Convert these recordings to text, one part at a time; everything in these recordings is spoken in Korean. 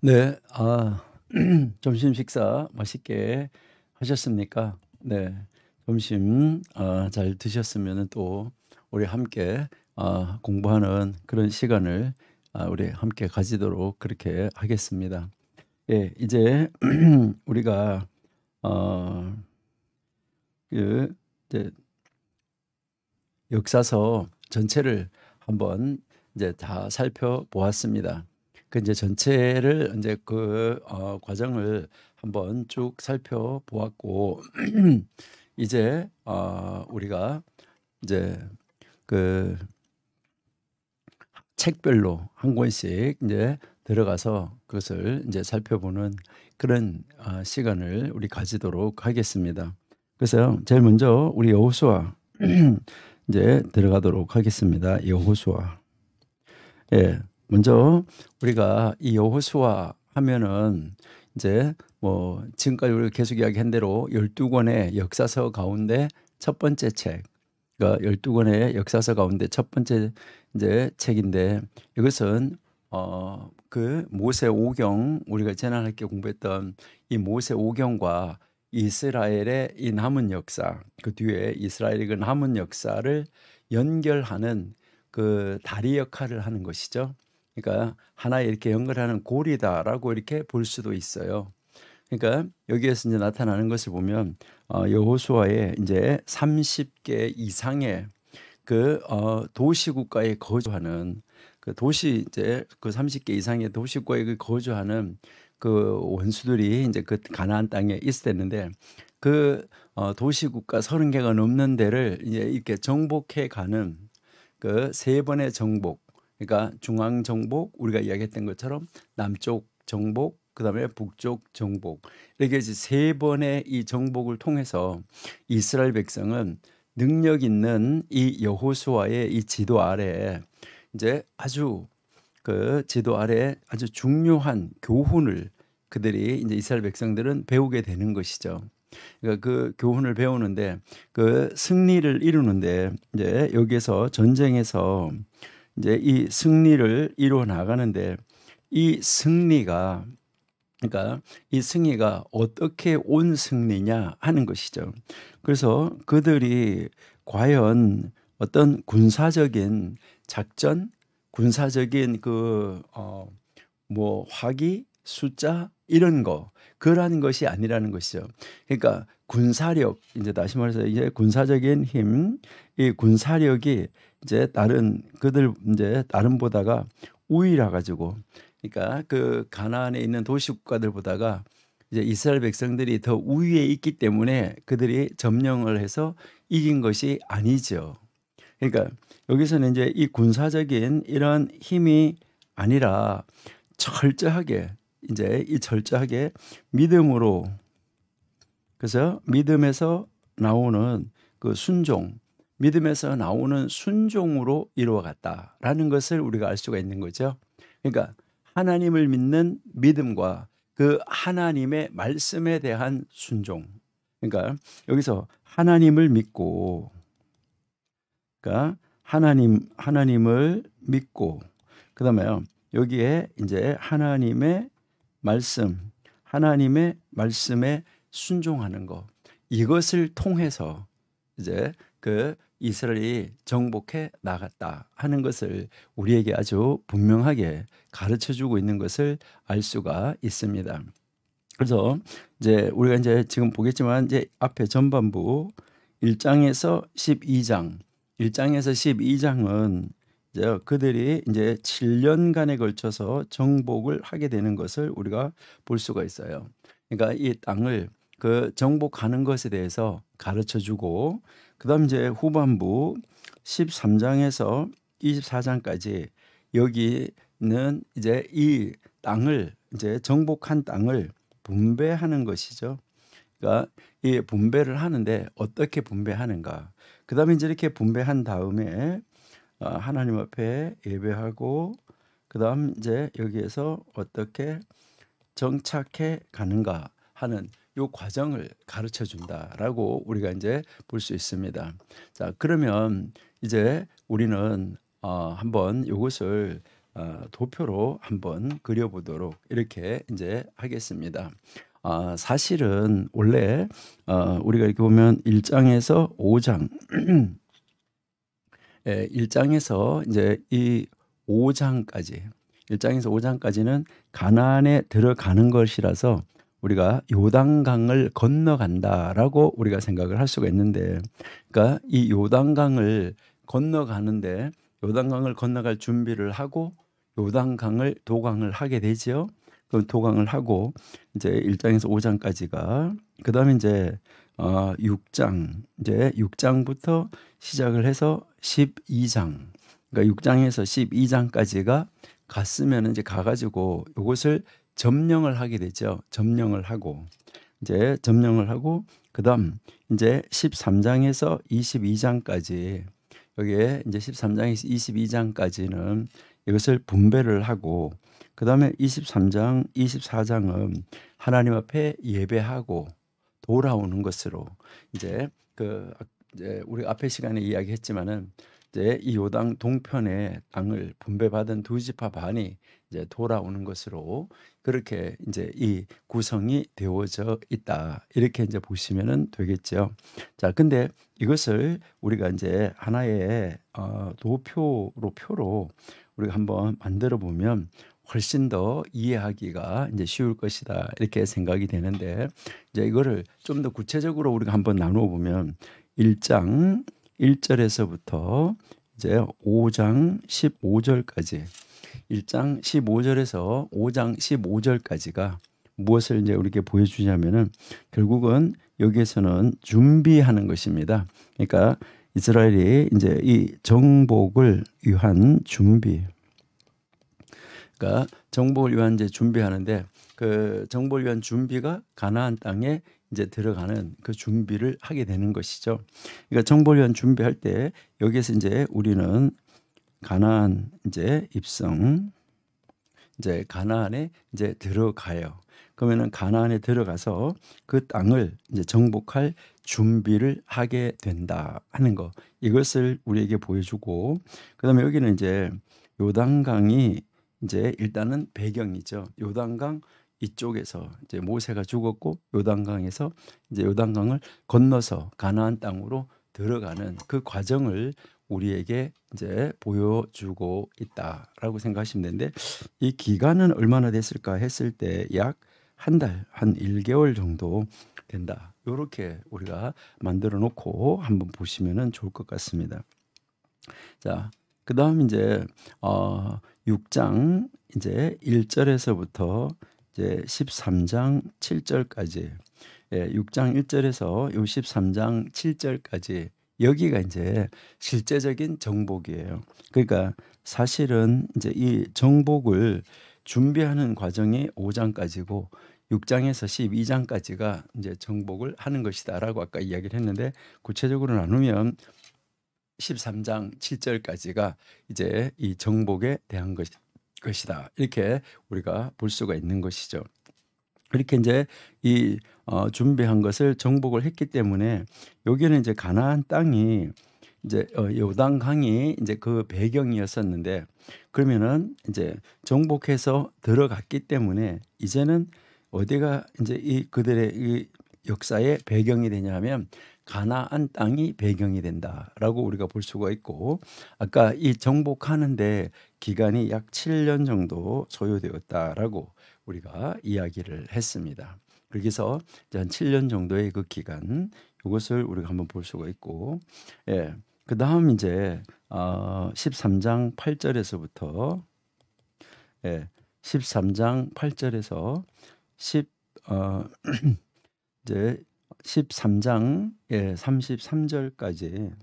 네. 점심 식사 맛있게 하셨습니까? 네. 점심 잘 드셨으면은 또 우리 함께 공부하는 그런 시간을 우리 함께 가지도록 그렇게 하겠습니다. 예. 이제 우리가 어 그 이제 역사서 전체를 한번 이제 다 살펴보았습니다. 그 이제 전체를 이제 과정을 한번 쭉 살펴보았고 이제 우리가 이제 그 책별로 한 권씩 이제 들어가서 그것을 이제 살펴보는 그런 시간을 우리 가지도록 하겠습니다. 그래서 제일 먼저 우리 여호수아 이제 들어가도록 하겠습니다. 여호수아. 예. 먼저 우리가 이 여호수아 하면은 이제 뭐 지금까지 우리가 계속 이야기한 대로 12권의 역사서 가운데 첫 번째 책. 그러니까 12권의 역사서 가운데 첫 번째 이제 책인데 이것은 그 모세 오경 우리가 지난학기에 공부했던 이 모세 오경과 이스라엘의 이 남은 역사, 그 뒤에 이스라엘의 그 남은 역사를 연결하는 그 다리 역할을 하는 것이죠. 그러니까 하나의 이렇게 연결하는 고리다라고 이렇게 볼 수도 있어요. 그러니까 여기에서 이제 나타나는 것을 보면 여호수아의 이제 30개 이상의 그 도시 국가에 거주하는 그 도시 이제 그 30개 이상의 도시 국가에 거주하는 그 원수들이 이제 그 가나안 땅에 있었는데 그 도시 국가 30개가 넘는 데를 이제 이렇게 정복해 가는 그 세 번의 정복, 그러니까 중앙 정복 우리가 이야기했던 것처럼 남쪽 정복, 그다음에 북쪽 정복, 이렇게 세 번의 이 정복을 통해서 이스라엘 백성은 능력 있는 이 여호수아의 이 지도 아래 이제 아주 그 지도 아래 아주 중요한 교훈을 그들이 이제 이스라엘 백성들은 배우게 되는 것이죠. 그러니까 그 교훈을 배우는데 그 승리를 이루는데 이제 여기에서 전쟁에서 이제 이 승리를 이루어 나가는데 이 승리가 그러니까 이 승리가 어떻게 온 승리냐 하는 것이죠. 그래서 그들이 과연 어떤 군사적인 작전, 군사적인 뭐 화기, 숫자 이런 거 그러한 것이 아니라는 것이죠. 그러니까 군사력 이제 다시 말해서 이제 군사적인 힘, 이 군사력이 이제 그들 이제 다른보다가 우위라 가지고 그러니까 그 가나안에 있는 도시 국가들보다가 이제 이스라엘 백성들이 더 우위에 있기 때문에 그들이 점령을 해서 이긴 것이 아니죠. 그러니까 여기서는 이제 이 군사적인 이런 힘이 아니라 철저하게 이제 이 철저하게 믿음으로, 그래서 믿음에서 나오는 그 순종, 믿음에서 나오는 순종으로 이루어갔다라는 것을 우리가 알 수가 있는 거죠. 그러니까 하나님을 믿는 믿음과 그 하나님의 말씀에 대한 순종. 그러니까 여기서 하나님을 믿고, 그러니까 하나님을 믿고, 그다음에 여기에 이제 하나님의 말씀에 순종하는 것. 이것을 통해서 이제 그 이스라엘이 정복해 나갔다 하는 것을 우리에게 아주 분명하게 가르쳐 주고 있는 것을 알 수가 있습니다. 그래서 이제 우리가 이제 지금 보겠지만 이제 앞에 전반부 1장에서 12장, 1장에서 12장은 이제 그들이 이제 7년간에 걸쳐서 정복을 하게 되는 것을 우리가 볼 수가 있어요. 그러니까 이 땅을 그 정복하는 것에 대해서 가르쳐 주고, 그다음 이제 후반부 13장에서 24장까지 여기는 이제 이 땅을 이제 정복한 땅을 분배하는 것이죠. 그러니까 이 분배를 하는데 어떻게 분배하는가. 그다음에 이제 이렇게 분배한 다음에 하나님 앞에 예배하고, 그다음 이제 여기에서 어떻게 정착해 가는가 하는 요 과정을 가르쳐 준다라고 우리가 이제 볼 수 있습니다. 자, 그러면 이제 우리는 한번 이것을 도표로 한번 그려보도록 이렇게 이제 하겠습니다. 사실은 원래 우리가 이렇게 보면 1장에서 5장 1장에서 이제 이 5장까지 1장에서 5장까지는 가나안에 들어가는 것이라서 우리가 요단강을 건너간다라고 우리가 생각을 할 수가 있는데, 그러니까 이 요단강을 건너가는데 요단강을 건너갈 준비를 하고 요단강을 도강을 하게 되죠. 그 도강을 하고 이제 1장에서 5장까지가, 그다음에 이제 6장, 이제 6장부터 시작을 해서 12장, 그러니까 6장에서 12장까지가 갔으면 이제 가가지고 이것을 점령을 하게 되죠. 점령을 하고 이제 점령을 하고 그다음 이제 13장에서 22장까지, 여기에 이제 13장에서 22장까지는 이것을 분배를 하고, 그다음에 23장, 24장은 하나님 앞에 예배하고 돌아오는 것으로, 이제 이제 우리 앞에 시간에 이야기했지만은 이제 이 요단 동편의 땅을 분배받은 두 지파 반이 이제 돌아오는 것으로 그렇게 이제 이 구성이 되어져 있다, 이렇게 이제 보시면은 되겠죠. 자, 근데 이것을 우리가 이제 하나의 표로 우리가 한번 만들어 보면 훨씬 더 이해하기가 이제 쉬울 것이다, 이렇게 생각이 되는데, 이제 이거를 좀 더 구체적으로 우리가 한번 나누어 보면 1장 1절에서부터 이제 5장 15절까지, 1장 15절에서 5장 15절까지가 무엇을 이제 우리에게 보여주냐면은 결국은 여기에서는 준비하는 것입니다. 그러니까 이스라엘이 이제 이 정복을 위한 준비, 그러니까 정복을 위한 이제 준비하는데, 그 정복을 위한 준비가 가나안 땅에 이제 들어가는 그 준비를 하게 되는 것이죠. 그러니까 정복을 위한 준비할 때 여기에서 이제 우리는 가나안 이제 입성, 이제 가나안에 이제 들어가요. 그러면은 가나안에 들어가서 그 땅을 이제 정복할 준비를 하게 된다 하는 거, 이것을 우리에게 보여주고, 그다음에 여기는 이제 요단강이 이제 일단은 배경이죠. 요단강 이쪽에서 이제 모세가 죽었고 요단강에서 이제 요단강을 건너서 가나안 땅으로 들어가는 그 과정을 우리에게 이제 보여주고 있다라고 생각하시면 되는데, 이 기간은 얼마나 됐을까 했을 때 약 한 달, 한 1개월 정도 된다, 이렇게 우리가 만들어 놓고 한번 보시면 좋을 것 같습니다. 자, 그 다음 이제 6장 이제 1절에서부터 이제 13장 7절까지, 6장 1절에서 요 13장 7절까지, 여기가 이제 실제적인 정복이에요. 그러니까 사실은 이제 이 정복을 준비하는 과정이 5장까지고 6장에서 12장까지가 이제 정복을 하는 것이다라고 아까 이야기를 했는데, 구체적으로 나누면 13장 7절까지가 이제 이 정복에 대한 것이다, 이렇게 우리가 볼 수가 있는 것이죠. 이렇게 이제 이 준비한 것을 정복을 했기 때문에 여기는 이제 가나안 땅이 이제 요단강이 이제 그 배경이었었는데, 그러면은 이제 정복해서 들어갔기 때문에 이제는 어디가 이제 이 그들의 이 역사의 배경이 되냐면 가나안 땅이 배경이 된다라고 우리가 볼 수가 있고, 아까 이 정복하는데 기간이 약 7년 정도 소요되었다라고 우리가 이야기를 했습니다. 그래서 한 7년 정도의 그 기간, 이것을 우리가 한번 볼 수가 있고, 그 다음 이제 13장 8절에서부터 13장 8절에서 이제 13장 33절까지,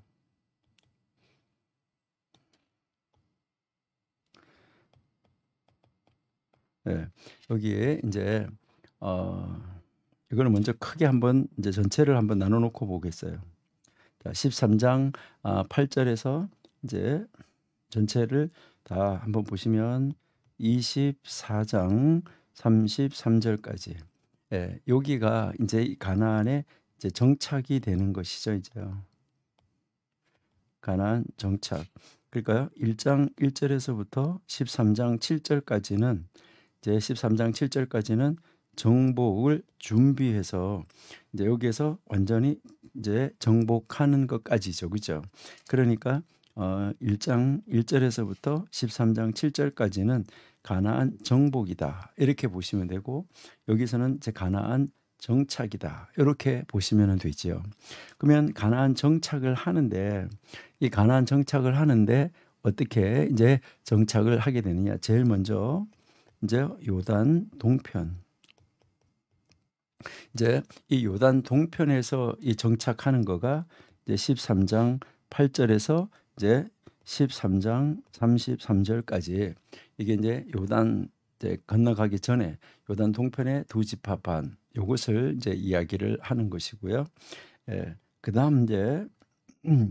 여기에 이제 이거는 먼저 크게 한번 이제 전체를 한번 나눠 놓고 보겠어요. 자, 13장 8절에서 이제 전체를 다 한번 보시면 24장 33절까지, 여기가 이제 가나안에 이제 정착이 되는 것이죠. 이제 가나안 정착. 그러니까요. 1장 1절에서부터 13장 7절까지는 이제 13장 7절까지는 정복을 준비해서 이제 여기에서 완전히 이제 정복하는 것까지죠. 그죠? 그러니까 1장 1절에서부터 13장 7절까지는 가나안 정복이다. 이렇게 보시면 되고 여기서는 이제 가나안 정착이다. 이렇게 보시면 되지요. 그러면 가나안 정착을 하는데 이 가나안 정착을 하는데 어떻게 이제 정착을 하게 되느냐? 제일 먼저 이제 요단 동편. 이제 이 요단 동편에서 이 정착하는 거가 이제 13장 8절에서 이제 13장 33절까지 이게 이제 요단 이제 건너가기 전에 요단 동편의 두 지파 반 요것을 이제 이야기를 하는 것이고요. 예. 그다음 이제 이제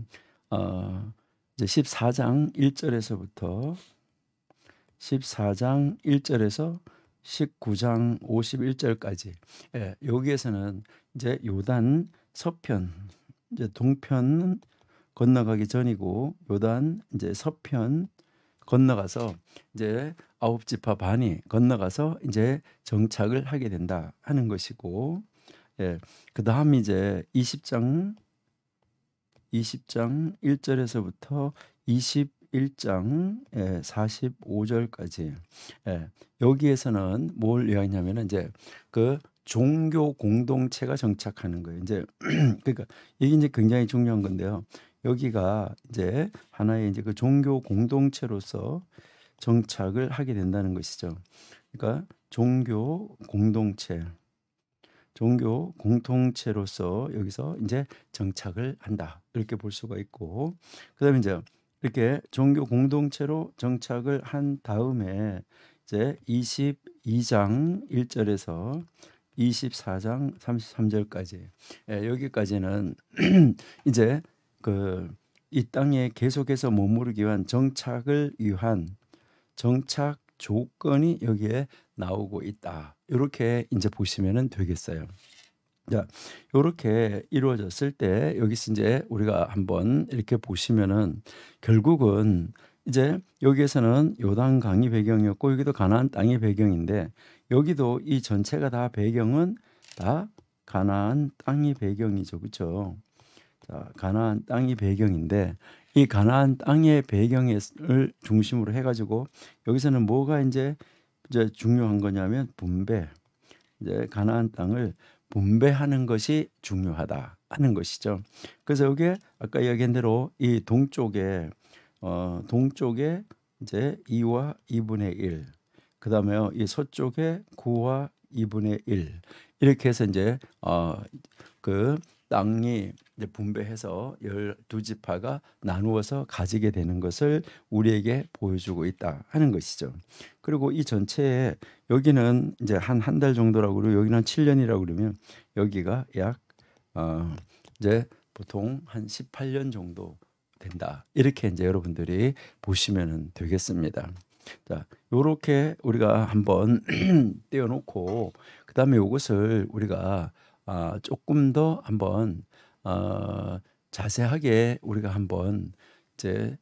14장 1절에서부터 14장 1절에서 19장 51절까지 예, 여기에서는 이제 요단 서편 이제 동편 건너가기 전이고 요단 이제 서편 건너가서 이제 아홉 지파 반이 건너가서 이제 정착을 하게 된다 하는 것이고 예, 그다음 이제 20장 1절에서부터 21장 45절까지 예, 여기에서는 뭘 이야기하냐면 이제 그 종교 공동체가 정착하는 거예요. 이제 그러니까 이게 이제 굉장히 중요한 건데요. 여기가 이제 하나의 이제 그 종교 공동체로서 정착을 하게 된다는 것이죠. 그러니까 종교 공동체로서 여기서 이제 정착을 한다. 이렇게 볼 수가 있고, 그다음에 이제 이렇게 종교 공동체로 정착을 한 다음에 이제 22장 1절에서 24장 33절까지 여기까지는 이제 그 이 땅에 계속해서 머무르기 위한 정착을 위한 정착 조건이 여기에 나오고 있다. 이렇게 이제 보시면 되겠어요. 자, 이렇게 이루어졌을 때 여기서 이제 우리가 한번 이렇게 보시면은 결국은 이제 여기에서는 요단강이 배경이었고 여기도 가나안 땅이 배경인데 여기도 이 전체가 다 배경은 다 가나안 땅이 배경이죠. 그렇죠? 자, 가나안 땅이 배경인데 이 가나안 땅의 배경을 중심으로 해가지고 여기서는 뭐가 이제 중요한 거냐면 분배. 이제 가나안 땅을 분배하는 것이 중요하다 하는 것이죠. 그래서 여기에 아까 이야기한 대로 이 동쪽에 이제 2와 2분의 1, 그다음에 이 서쪽에 9와 2분의 1 이렇게 해서 이제 그 땅이 이제 분배해서 12지파가 나누어서 가지게 되는 것을 우리에게 보여주고 있다 하는 것이죠. 그리고 이 전체에 여기는 이제 한 달 정도라고 그러고 여기는 한 7년이라고 그러면 여기가 약 이제 보통 한 18년 정도 된다. 이렇게 이제 여러분들이 보시면 되겠습니다. 자, 요렇게 우리가 한번 떼어놓고 그다음에 이것을 우리가 조금 더 한번 자세하게 우리가 한번 이제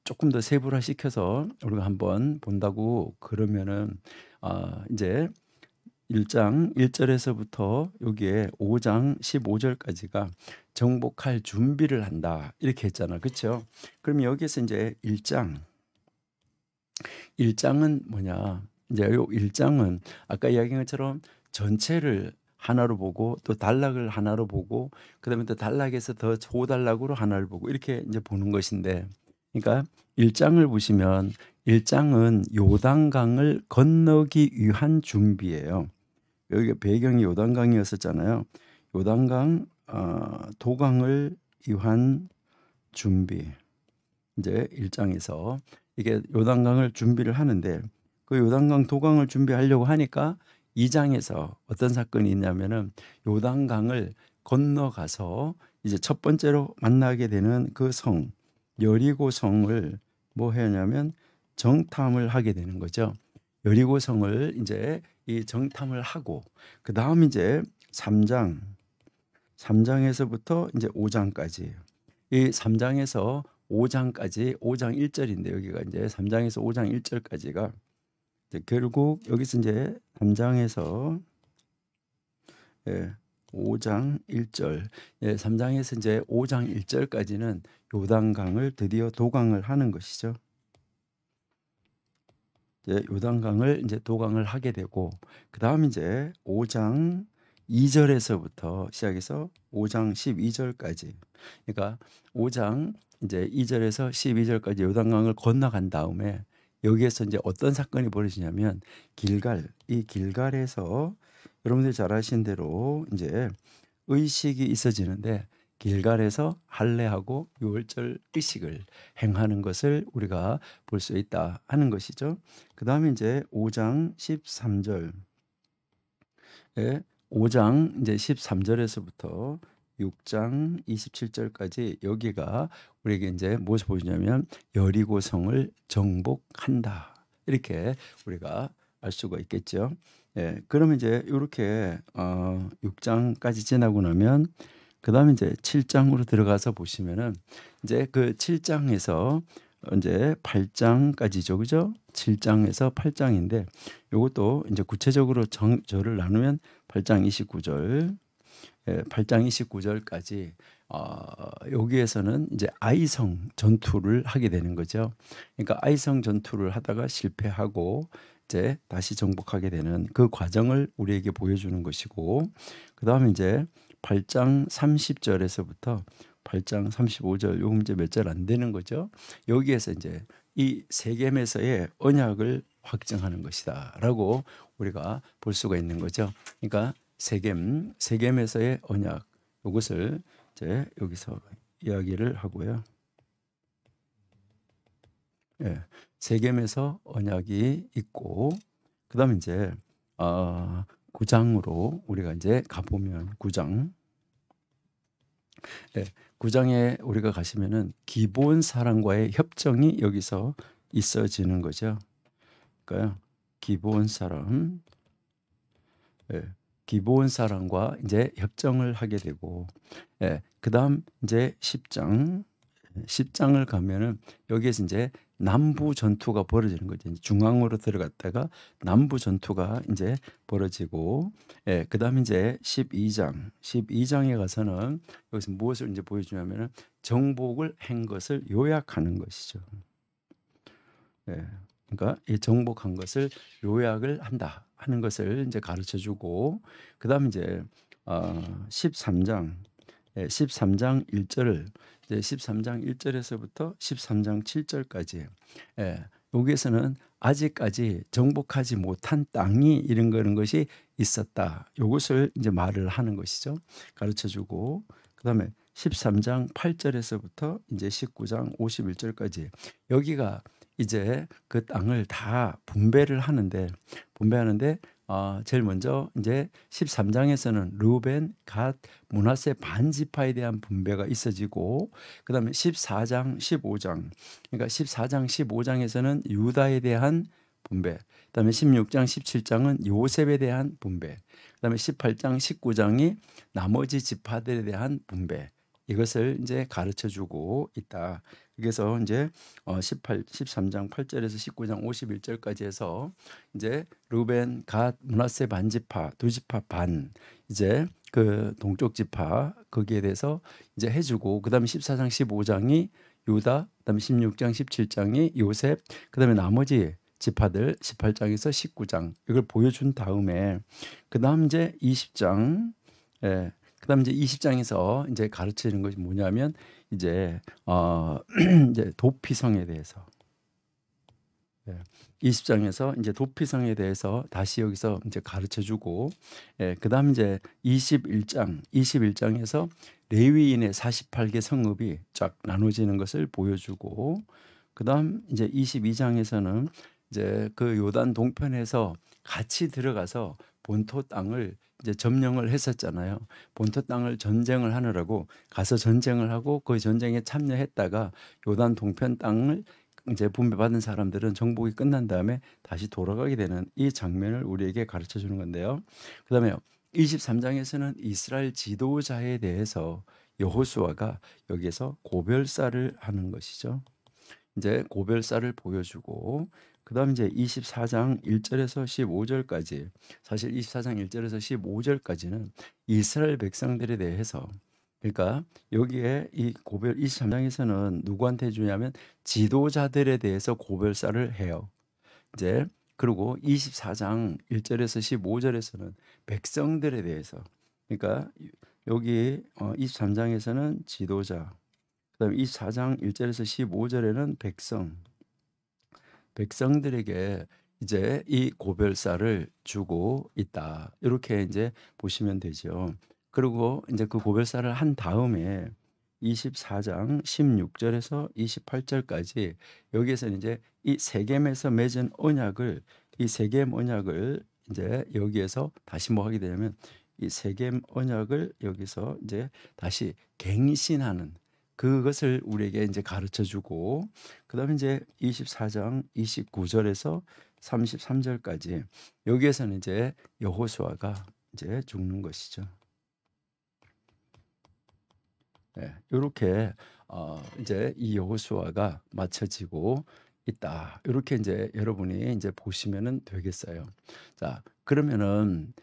조금 더 세분화 시켜서 우리가 한번 본다고 그러면은 이제 1장 1절에서부터 여기에 5장 15절까지가 정복할 준비를 한다 이렇게 했잖아. 그렇죠? 그럼 여기에서 이제 1장은 뭐냐? 이제 요 1장은 아까 이야기한 것처럼 전체를 하나로 보고 또 단락을 하나로 보고 그다음에 또 단락에서 더 소단락으로 하나를 보고 이렇게 이제 보는 것인데 그러니까 1장을 보시면 1장은 요단강을 건너기 위한 준비예요. 여기가 배경이 요단강이었었잖아요. 요단강 도강을 위한 준비. 이제 1장에서 이게 요단강을 준비를 하는데 그 요단강 도강을 준비하려고 하니까 2장에서 어떤 사건이 있냐면은 요단강을 건너가서 이제 첫 번째로 만나게 되는 그 성 여리고 성을 뭐 하냐면 정탐을 하게 되는 거죠. 여리고 성을 이제 이 정탐을 하고 그다음 이제 3장에서부터 이제 5장까지 이 3장에서 5장까지 5장 1절인데 여기가 이제 3장에서 5장 1절까지가 결국 여기서 이제 3장에서 5장 1절, 3장에서 이제 5장 1절까지는 요단강을 드디어 도강을 하는 것이죠. 요단강을 이제 도강을 하게 되고, 그 다음 이제 5장 2절에서부터 시작해서 5장 12절까지, 그러니까 5장 이제 2절에서 12절까지 요단강을 건너간 다음에 여기에서 이제 어떤 사건이 벌어지냐면 이 길갈에서 여러분들이 잘 아시는 대로 이제 의식이 있어지는데 길갈에서 할례하고 유월절 의식을 행하는 것을 우리가 볼 수 있다 하는 것이죠. 그 다음에 이제 5장 13절, 5장 이제 13절에서부터 6장 27절까지 여기가 우리에게 이제 무엇을 보여주냐면 여리고성을 정복한다, 이렇게 우리가 알 수가 있겠죠. 그러면 이제 이렇게 6장까지 지나고 나면 그 다음에 이제 7장으로 들어가서 보시면은 이제 그 7장에서 이제 8장까지죠, 그죠? 7장에서 8장인데 요것도 이제 구체적으로 저를 나누면 8장 29절, 8장 29절까지 여기에서는 이제 아이성 전투를 하게 되는 거죠. 그러니까 아이성 전투를 하다가 실패하고 이제 다시 정복하게 되는 그 과정을 우리에게 보여주는 것이고, 그 다음에 이제 8장 30절에서부터 8장 35절, 요금 이제 몇 절 안 되는 거죠. 여기에서 이제 이 세겜에서의 언약을 확정하는 것이다라고 우리가 볼 수가 있는 거죠. 그러니까 세겜에서의 언약, 이것을 이제 여기서 이야기를 하고요. 세겜에서 언약이 있고, 그다음에 이제 9장으로 우리가 이제 가보면 9장, 9장에 우리가 가시면은 기브온 사람과의 협정이 여기서 있어지는 거죠. 그러니까 기브온 사람과 이제 협정을 하게 되고, 그다음 이제 10장을 가면은 여기에서 이제 남부 전투가 벌어지는 거죠. 중앙으로 들어갔다가 남부 전투가 이제 벌어지고, 그다음 이제 12장에 가서는 여기서 무엇을 이제 보여주냐면은 정복을 한 것을 요약하는 것이죠. 그러니까 이 정복한 것을 요약을 한다 하는 것을 이제 가르쳐 주고, 그다음 이제 13장 1절을 이제 13장 1절에서부터 13장 7절까지, 여기에서는 아직까지 정복하지 못한 땅이 이런 것이 있었다, 이것을 이제 말을 하는 것이죠. 가르쳐 주고, 그다음에 13장 8절에서부터 이제 19장 51절까지 여기가 이제 그 땅을 다 분배하는데 제일 먼저 이제 13장에서는 르우벤, 갓, 므낫세 반지파에 대한 분배가 있어지고, 그다음에 14장, 15장, 그러니까 14장, 15장에서는 유다에 대한 분배, 그다음에 16장, 17장은 요셉에 대한 분배, 그다음에 18장, 19장이 나머지 지파들에 대한 분배, 이것을 이제 가르쳐 주고 있다. 그래서 이제 13장 8절에서 19장 51절까지 해서 이제 르벤, 갓, 므낫세 반지파, 두 지파 반, 이제 그 동쪽 지파 거기에 대해서 이제 해주고, 그다음에 14장 15장이 유다, 그다음에 16장 17장이 요셉, 그다음에 나머지 지파들 18장에서 19장 이걸 보여준 다음에 그다음 이제 20장, 그다음 이제 20장에서 이제 가르치는 것이 뭐냐면 이제 이제 도피성에 대해서, 20장에서 이제 도피성에 대해서 다시 여기서 이제 가르쳐 주고, 그다음 이제 21장에서 레위인의 48개 성읍이 쫙 나눠지는 것을 보여주고, 그다음 이제 22장에서는 이제 그 요단 동편에서 같이 들어가서 본토 땅을 이제 점령을 했었잖아요. 본토 땅을 전쟁을 하느라고 가서 전쟁을 하고 그 전쟁에 참여했다가 요단 동편 땅을 이제 분배받은 사람들은 정복이 끝난 다음에 다시 돌아가게 되는 이 장면을 우리에게 가르쳐 주는 건데요. 그다음에 23장에서는 이스라엘 지도자에 대해서 여호수아가 여기에서 고별사를 하는 것이죠. 이제 고별사를 보여주고 그다음 이제 24장 1절에서 15절까지 사실 24장 1절에서 15절까지는 이스라엘 백성들에 대해서 그러니까 여기에 이 고별 23장에서는 누구한테 주냐면 지도자들에 대해서 고별사를 해요. 이제 그리고 24장 1절에서 15절에서는 백성들에 대해서 그러니까 여기 23장에서는 지도자 그다음에 24장 1절에서 15절에는 백성들에게 이제 이 고별사를 주고 있다. 이렇게 이제 보시면 되죠. 그리고 이제 그 고별사를 한 다음에 24장 16절에서 28절까지 여기에서는 이제 이 세겜에서 맺은 언약을 이 세겜 언약을 이제 여기에서 다시 뭐 하게 되냐면 이 세겜 언약을 여기서 이제 다시 갱신하는 그것을 우리에게 이제 가르쳐 주고 그다음에 이제 24장 29절에서 33절까지 여기에서는 이제 여호수아가 이제 죽는 것이죠. 네, 이렇게 이제 이 여호수아가 맞춰지고 있다. 이렇게 이제 여러분이 이제 보시면은 되겠어요. 자, 그러면은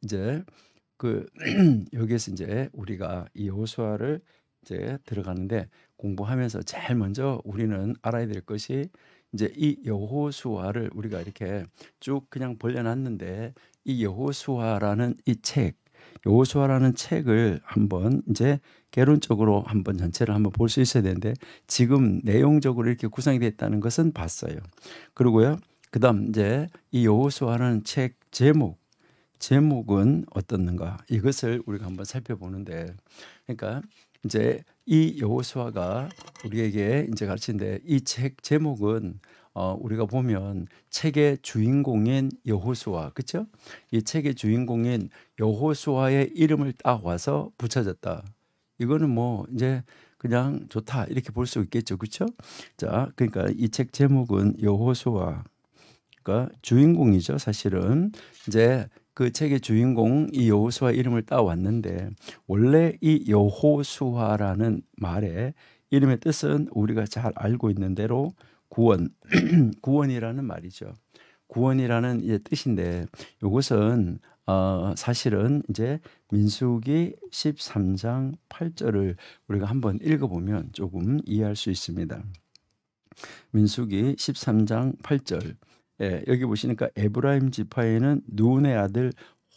이제 그 여기에서 이제 우리가 이 여호수아를 이제 들어가는데 공부하면서 제일 먼저 우리는 알아야 될 것이 이제 이 여호수아를 우리가 이렇게 쭉 그냥 벌려놨는데 이 여호수아라는 이 책, 여호수아라는 책을 한번 이제 개론적으로 한번 전체를 한번 볼 수 있어야 되는데 지금 내용적으로 이렇게 구성이 됐다는 것은 봤어요. 그리고요, 그다음 이제 이 여호수아라는 책 제목은 어떻는가 이것을 우리가 한번 살펴보는데 그러니까 이제 이 여호수아가 우리에게 이제 가르치는데 이 책 제목은 우리가 보면 책의 주인공인 여호수아 그렇죠? 이 책의 주인공인 여호수아의 이름을 따와서 붙여졌다. 이거는 뭐 이제 그냥 좋다 이렇게 볼 수 있겠죠, 그렇죠? 자, 그러니까 이 책 제목은 여호수아 그러니까 주인공이죠, 사실은. 이제 그 책의 주인공 이 여호수아 이름을 따왔는데 원래 이 여호수아라는 말의 이름의 뜻은 우리가 잘 알고 있는 대로 구원, 구원이라는 말이죠. 구원이라는 이제 뜻인데 이것은 사실은 이제 민수기 13장 8절을 우리가 한번 읽어보면 조금 이해할 수 있습니다. 민수기 13장 8절 예, 여기 보시니까 에브라임 지파에는 눈의 아들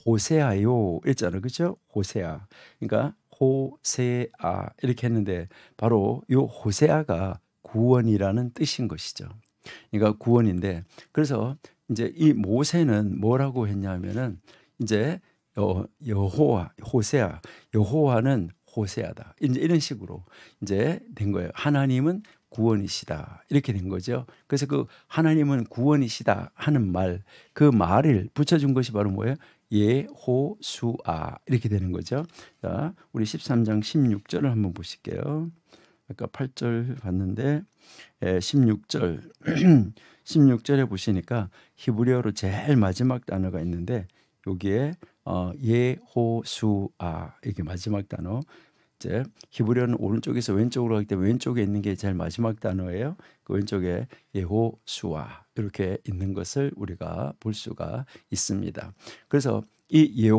호세아요 있잖아요. 그렇죠? 호세아. 그러니까 호세아 이렇게 했는데 바로 요 호세아가 구원이라는 뜻인 것이죠. 그러니까 구원인데 그래서 이제 이 모세는 뭐라고 했냐면은 이제 여호와 호세아 여호와는 호세아다. 이제 이런 식으로 이제 된 거예요. 하나님은 구원이시다. 이렇게 된 거죠. 그래서 그 하나님은 구원이시다 하는 말, 그 말을 붙여준 것이 바로 뭐예요? 예호수아 이렇게 되는 거죠. 자, 우리 13장 16절을 한번 보실게요. 아까 8절 봤는데 16절 16절에 보시니까 히브리어로 제일 마지막 단어가 있는데 여기에 예호수아 이게 마지막 단어. 이제 히브리어는 오른쪽에서 왼쪽으로 가기 때문에 왼쪽에 있는 게 제일 마지막 단어예요. 그 왼쪽에 예호수아 이렇게 있는 것을 우리가 볼 수가 있습니다. 그래서 이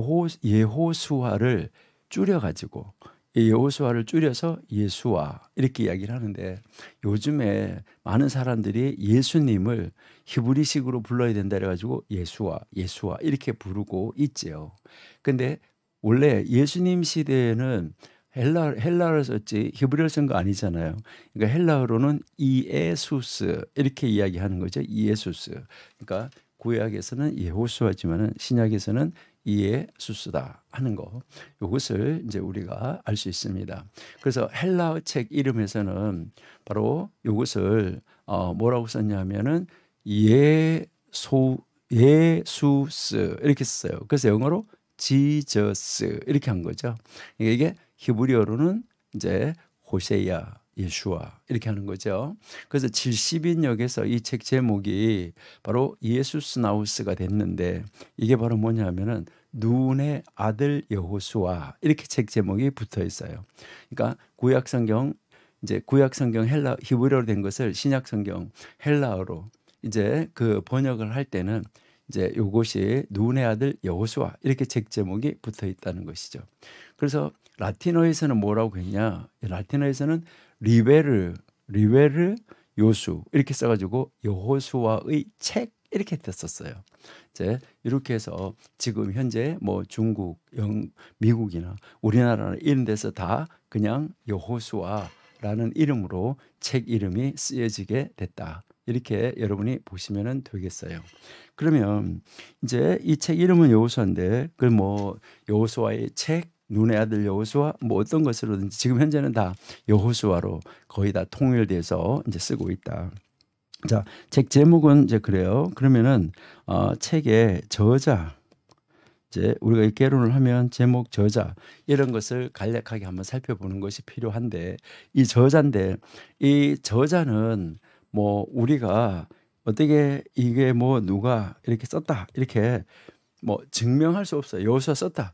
예호수아를 줄여가지고 이 여호수아를 줄여서 예수아 이렇게 이야기를 하는데 요즘에 많은 사람들이 예수님을 히브리식으로 불러야 된다 그래가지고 예수아 이렇게 부르고 있지요. 근데 원래 예수님 시대에는 헬라어를 썼지 히브리어를 쓴 거 아니잖아요. 그러니까 헬라어로는 이에수스 이렇게 이야기하는 거죠. 이에수스. 그러니까 구약에서는 여호수아지만은 신약에서는 이에수스다 하는 거. 이것을 이제 우리가 알 수 있습니다. 그래서 헬라어 책 이름에서는 바로 이것을 뭐라고 썼냐면은 예수스 이렇게 썼어요. 그래서 영어로 지저스 이렇게 한 거죠. 그러니까 이게 히브리어로는 이제 호세야, 예수아 이렇게 하는 거죠. 그래서 70인역에서 이 책 제목이 바로 예수스 나우스가 됐는데 이게 바로 뭐냐면은 눈의 아들 여호수아 이렇게 책 제목이 붙어 있어요. 그러니까 구약 성경 이제 구약 성경 헬라 히브리어로 된 것을 신약 성경 헬라어로 이제 그 번역을 할 때는 이제 요것이 눈의 아들 여호수아 이렇게 책 제목이 붙어 있다는 것이죠. 그래서 라틴어에서는 뭐라고 했냐? 라틴어에서는 리베르 요수 이렇게 써가지고 여호수아의 책 이렇게 됐었어요. 이제 이렇게 해서 지금 현재 뭐 중국, 미국이나 우리나라나 이런 데서 다 그냥 여호수아라는 이름으로 책 이름이 쓰여지게 됐다. 이렇게 여러분이 보시면 되겠어요. 그러면 이제 이 책 이름은 여호수아인데 그 뭐 여호수아의 책, 눈의 아들 여호수아 뭐 어떤 것으로든지 지금 현재는 다 여호수아로 거의 다 통일돼서 이제 쓰고 있다. 자, 책 제목은 이제 그래요. 그러면은 책의 저자 이제 우리가 이 개론을 하면 제목, 저자 이런 것을 간략하게 한번 살펴보는 것이 필요한데 이 저자인데 이 저자는 뭐 우리가 어떻게 이게 뭐 누가 이렇게 썼다 이렇게 뭐 증명할 수 없어요. 여호수아 썼다.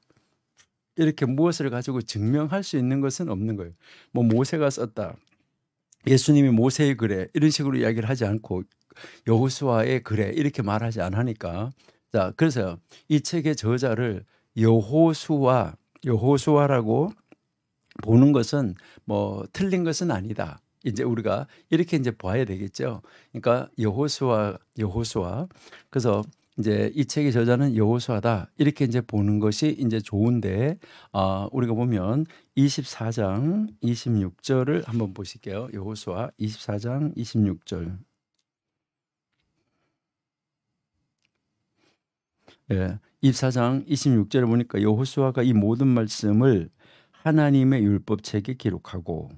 이렇게 무엇을 가지고 증명할 수 있는 것은 없는 거예요. 뭐 모세가 썼다. 예수님이 모세의 글에 이런 식으로 이야기를 하지 않고 여호수아의 글에 이렇게 말하지 않으니까 자 그래서 이 책의 저자를 여호수아라고 보는 것은 뭐 틀린 것은 아니다. 이제 우리가 이렇게 이제 봐야 되겠죠. 그러니까 여호수아 그래서 이제 이 책의 저자는 여호수아다 이렇게 이제 보는 것이 이제 좋은데 우리가 보면 24장 26절을 한번 보실게요. 여호수아 24장 26절. 예, 24장 26절에 보니까 여호수아가 이 모든 말씀을 하나님의 율법책에 기록하고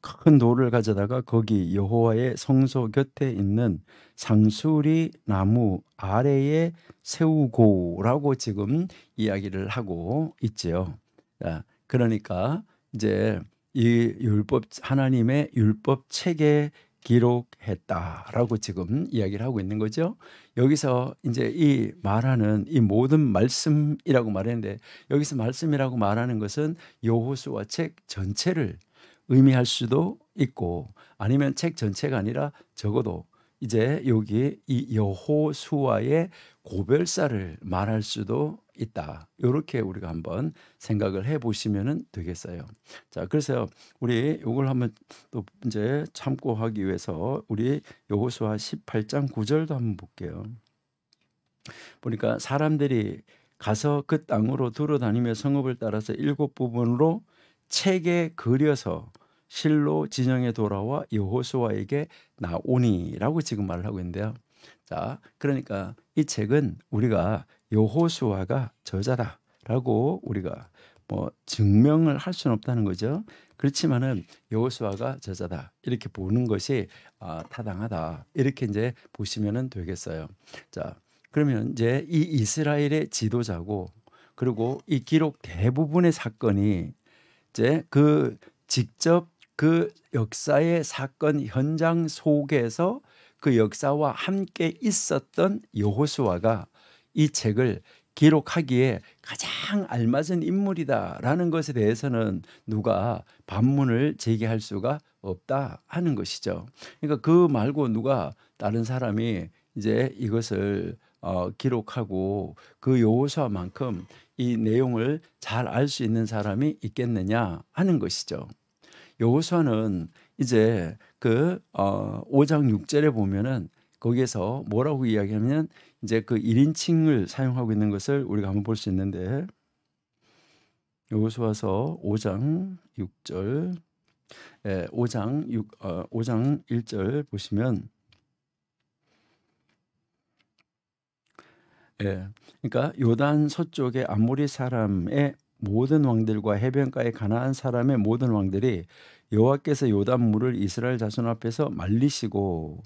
큰 돌을 가져다가 거기 여호와의 성소 곁에 있는 상수리 나무 아래에 세우고라고 지금 이야기를 하고 있지요. 그러니까 이제 이 하나님의 율법책에 기록했다라고 지금 이야기를 하고 있는 거죠. 여기서 이제 이 말하는 이 모든 말씀이라고 말했는데 여기서 말씀이라고 말하는 것은 여호수아 책 전체를 의미할 수도 있고 아니면 책 전체가 아니라 적어도 이제 여기 이 여호수아의 고별사를 말할 수도 있다. 이렇게 우리가 한번 생각을 해 보시면 되겠어요. 자, 그래서 우리 이걸 한번 또 이제 참고하기 위해서 우리 여호수아 18장 9절도 한번 볼게요. 보니까 사람들이 가서 그 땅으로 두루다니며 성읍을 따라서 7 부분으로 책에 그려서 실로 진영에 돌아와 여호수아에게 나오니라고 지금 말을 하고 있는데요. 자, 그러니까 이 책은 우리가 여호수아가 저자다라고 우리가 뭐 증명을 할 수는 없다는 거죠. 그렇지만은 여호수아가 저자다 이렇게 보는 것이 타당하다 이렇게 이제 보시면은 되겠어요. 자, 그러면 이제 이 이스라엘의 지도자고 그리고 이 기록 대부분의 사건이 이제 그 직접 그 역사의 사건 현장 속에서 그 역사와 함께 있었던 여호수아가 이 책을 기록하기에 가장 알맞은 인물이다라는 것에 대해서는 누가 반문을 제기할 수가 없다 하는 것이죠. 그러니까 그 말고 누가 다른 사람이 이제 이것을 기록하고 그 여호수아만큼 이 내용을 잘 알 수 있는 사람이 있겠느냐 하는 것이죠. 여호수아는 이제 그 5장 6절에 보면은 거기에서 뭐라고 이야기하면 이제 그 1인칭을 사용하고 있는 것을 우리가 한번 볼 수 있는데 여호수아서 5장 6절 5장 1절 보시면 그러니까 요단 서쪽의 아모리 사람의 모든 왕들과 해변가의 가나안 사람의 모든 왕들이 여호와께서 요단 물을 이스라엘 자손 앞에서 말리시고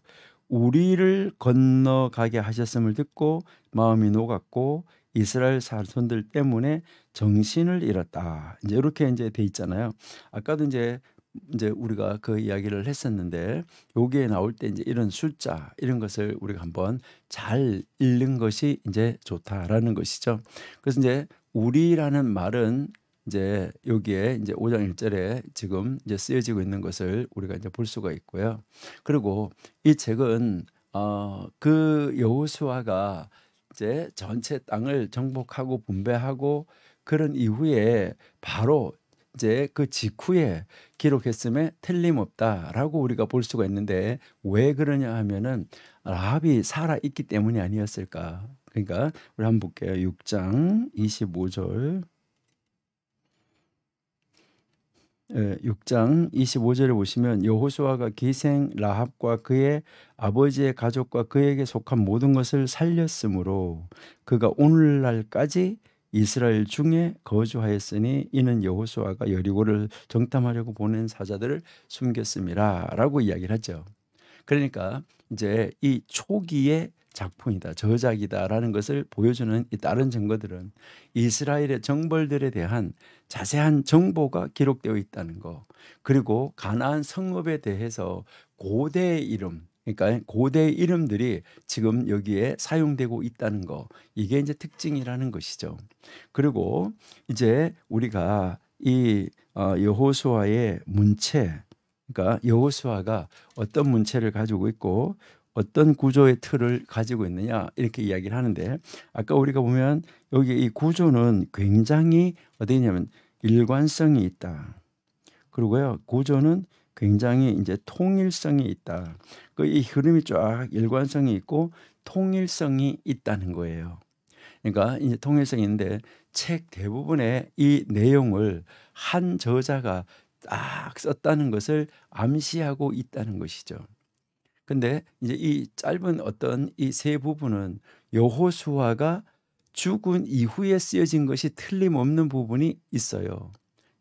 우리를 건너가게 하셨음을 듣고 마음이 녹았고 이스라엘 자손들 때문에 정신을 잃었다. 이제 이렇게 이제 돼 있잖아요. 아까도 이제 우리가 그 이야기를 했었는데 여기에 나올 때 이제 이런 숫자 이런 것을 우리가 한번 잘 읽는 것이 이제 좋다라는 것이죠. 그래서 이제 우리라는 말은 이제 여기에 이제 5장 1절에 지금 이제 쓰여지고 있는 것을 우리가 이제 볼 수가 있고요. 그리고 이 책은 그 여호수아가 이제 전체 땅을 정복하고 분배하고 그런 이후에 바로 이제 그 직후에 기록했음에 틀림없다라고 우리가 볼 수가 있는데, 왜 그러냐 하면은 라합이 살아 있기 때문이 아니었을까? 그러니까 우리 한번 볼게요. 6장 25절. 6장 25절에 보시면 여호수아가 기생 라합과 그의 아버지의 가족과 그에게 속한 모든 것을 살렸으므로 그가 오늘날까지 이스라엘 중에 거주하였으니 이는 여호수아가 여리고를 정탐하려고 보낸 사자들을 숨겼음이라라고 이야기를 하죠. 그러니까 이제 이 초기의 작품이다, 저작이다라는 것을 보여주는 이 다른 증거들은 이스라엘의 정벌들에 대한 자세한 정보가 기록되어 있다는 거, 그리고 가나안 성읍에 대해서 고대의 이름, 그러니까 고대의 이름들이 지금 여기에 사용되고 있다는 거, 이게 이제 특징이라는 것이죠. 그리고 이제 우리가 이 여호수아의 문체, 그러니까 여호수아가 어떤 문체를 가지고 있고 어떤 구조의 틀을 가지고 있느냐, 이렇게 이야기를 하는데, 아까 우리가 보면 여기 이 구조는 굉장히 어디냐면 일관성이 있다. 그리고요, 구조는 굉장히 이제 통일성이 있다. 그 이 흐름이 쫙 일관성이 있고 통일성이 있다는 거예요. 그러니까 이제 통일성이 있는데 책 대부분의 이 내용을 한 저자가 딱 썼다는 것을 암시하고 있다는 것이죠. 근데 이제 이 짧은 어떤 이 세 부분은 여호수아가 죽은 이후에 쓰여진 것이 틀림없는 부분이 있어요.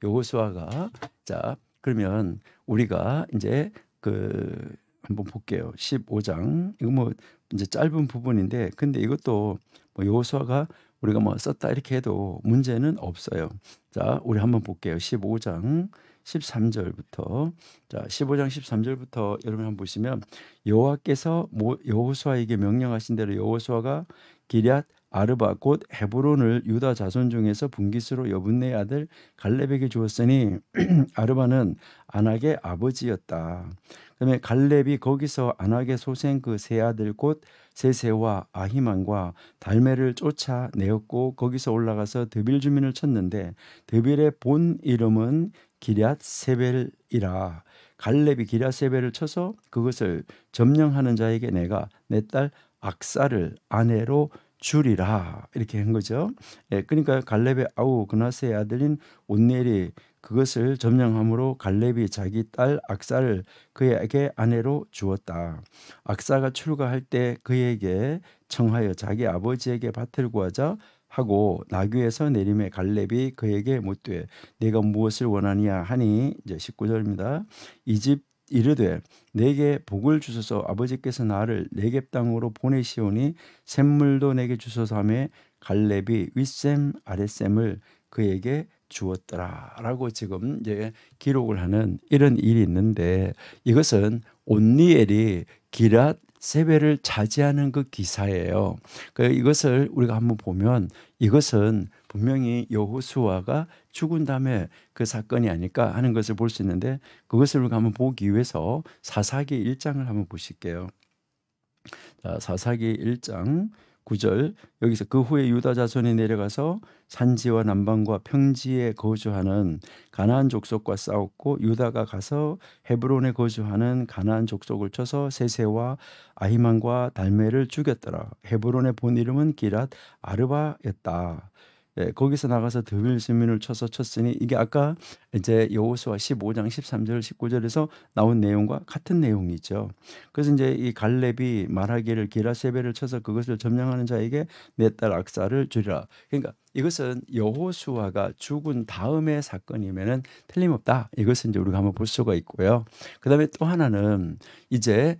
여호수아가, 자, 그러면 우리가 이제 그 한번 볼게요. 15장. 이거 뭐 이제 짧은 부분인데, 근데 이것도 뭐 여호수아가 우리가 뭐 썼다 이렇게 해도 문제는 없어요. 자, 우리 한번 볼게요. 15장 13절부터. 자, 15장 13절부터 여러분 한번 보시면, 여호와께서 여호수아에게 명령하신 대로 여호수아가 기럇 아르바 곧 헤브론을 유다 자손 중에서 분깃으로 여분네의 아들 갈렙에게 주었으니 아르바는 안악의 아버지였다. 그다음에 갈렙이 거기서 안악의 소생 그 세 아들 곧 세세와 아히만과 달메를 쫓아내었고 거기서 올라가서 드빌 주민을 쳤는데 드빌의 본 이름은 기럇 세벨이라. 갈렙이 기럇 세벨을 쳐서 그것을 점령하는 자에게 내가 내 딸 악사를 아내로 주리라, 이렇게 한 거죠. 예, 그러니까 갈렙의 아우 그나스의 아들인 온넬이 그것을 점령함으로 갈렙이 자기 딸 악사를 그에게 아내로 주었다. 악사가 출가할 때 그에게 청하여 자기 아버지에게 밭을 구하자 하고 나귀에서 내림에 갈렙이 그에게 묻되 내가 무엇을 원하냐 하니, 이제 19절입니다. 이 집 이르되 내게 복을 주소서 아버지께서 나를 네겝 땅으로 보내시오니 샘물도 내게 주소서 하매 갈렙이 윗샘 아랫샘을 그에게 주었더라라고 지금 이제 기록을 하는 이런 일이 있는데, 이것은 온니엘이 기럇 세벨을 차지하는 그 기사예요. 이것을 우리가 한번 보면 이것은 분명히 여호수아가 죽은 다음에 그 사건이 아닐까 하는 것을 볼 수 있는데, 그것을 우리가 한번 보기 위해서 사사기 1장을 한번 보실게요. 자, 사사기 1장 9절. 여기서 그 후에 유다 자손이 내려가서 산지와 남방과 평지에 거주하는 가나안 족속과 싸웠고 유다가 가서 헤브론에 거주하는 가나안 족속을 쳐서 세세와 아히만과 달메를 죽였더라. 헤브론의 본 이름은 기럇 아르바였다. 예, 거기서 나가서 드빌 주민을 쳐서 쳤으니, 이게 아까 이제 여호수아 15장 13절 19절에서 나온 내용과 같은 내용이죠. 그래서 이제 이 갈렙이 말하기를 기럇 세벨을 쳐서 그것을 점령하는 자에게 내 딸 악사를 주리라. 그러니까 이것은 여호수아가 죽은 다음의 사건이면은 틀림없다. 이것은 이제 우리가 한번 볼 수가 있고요. 그다음에 또 하나는 이제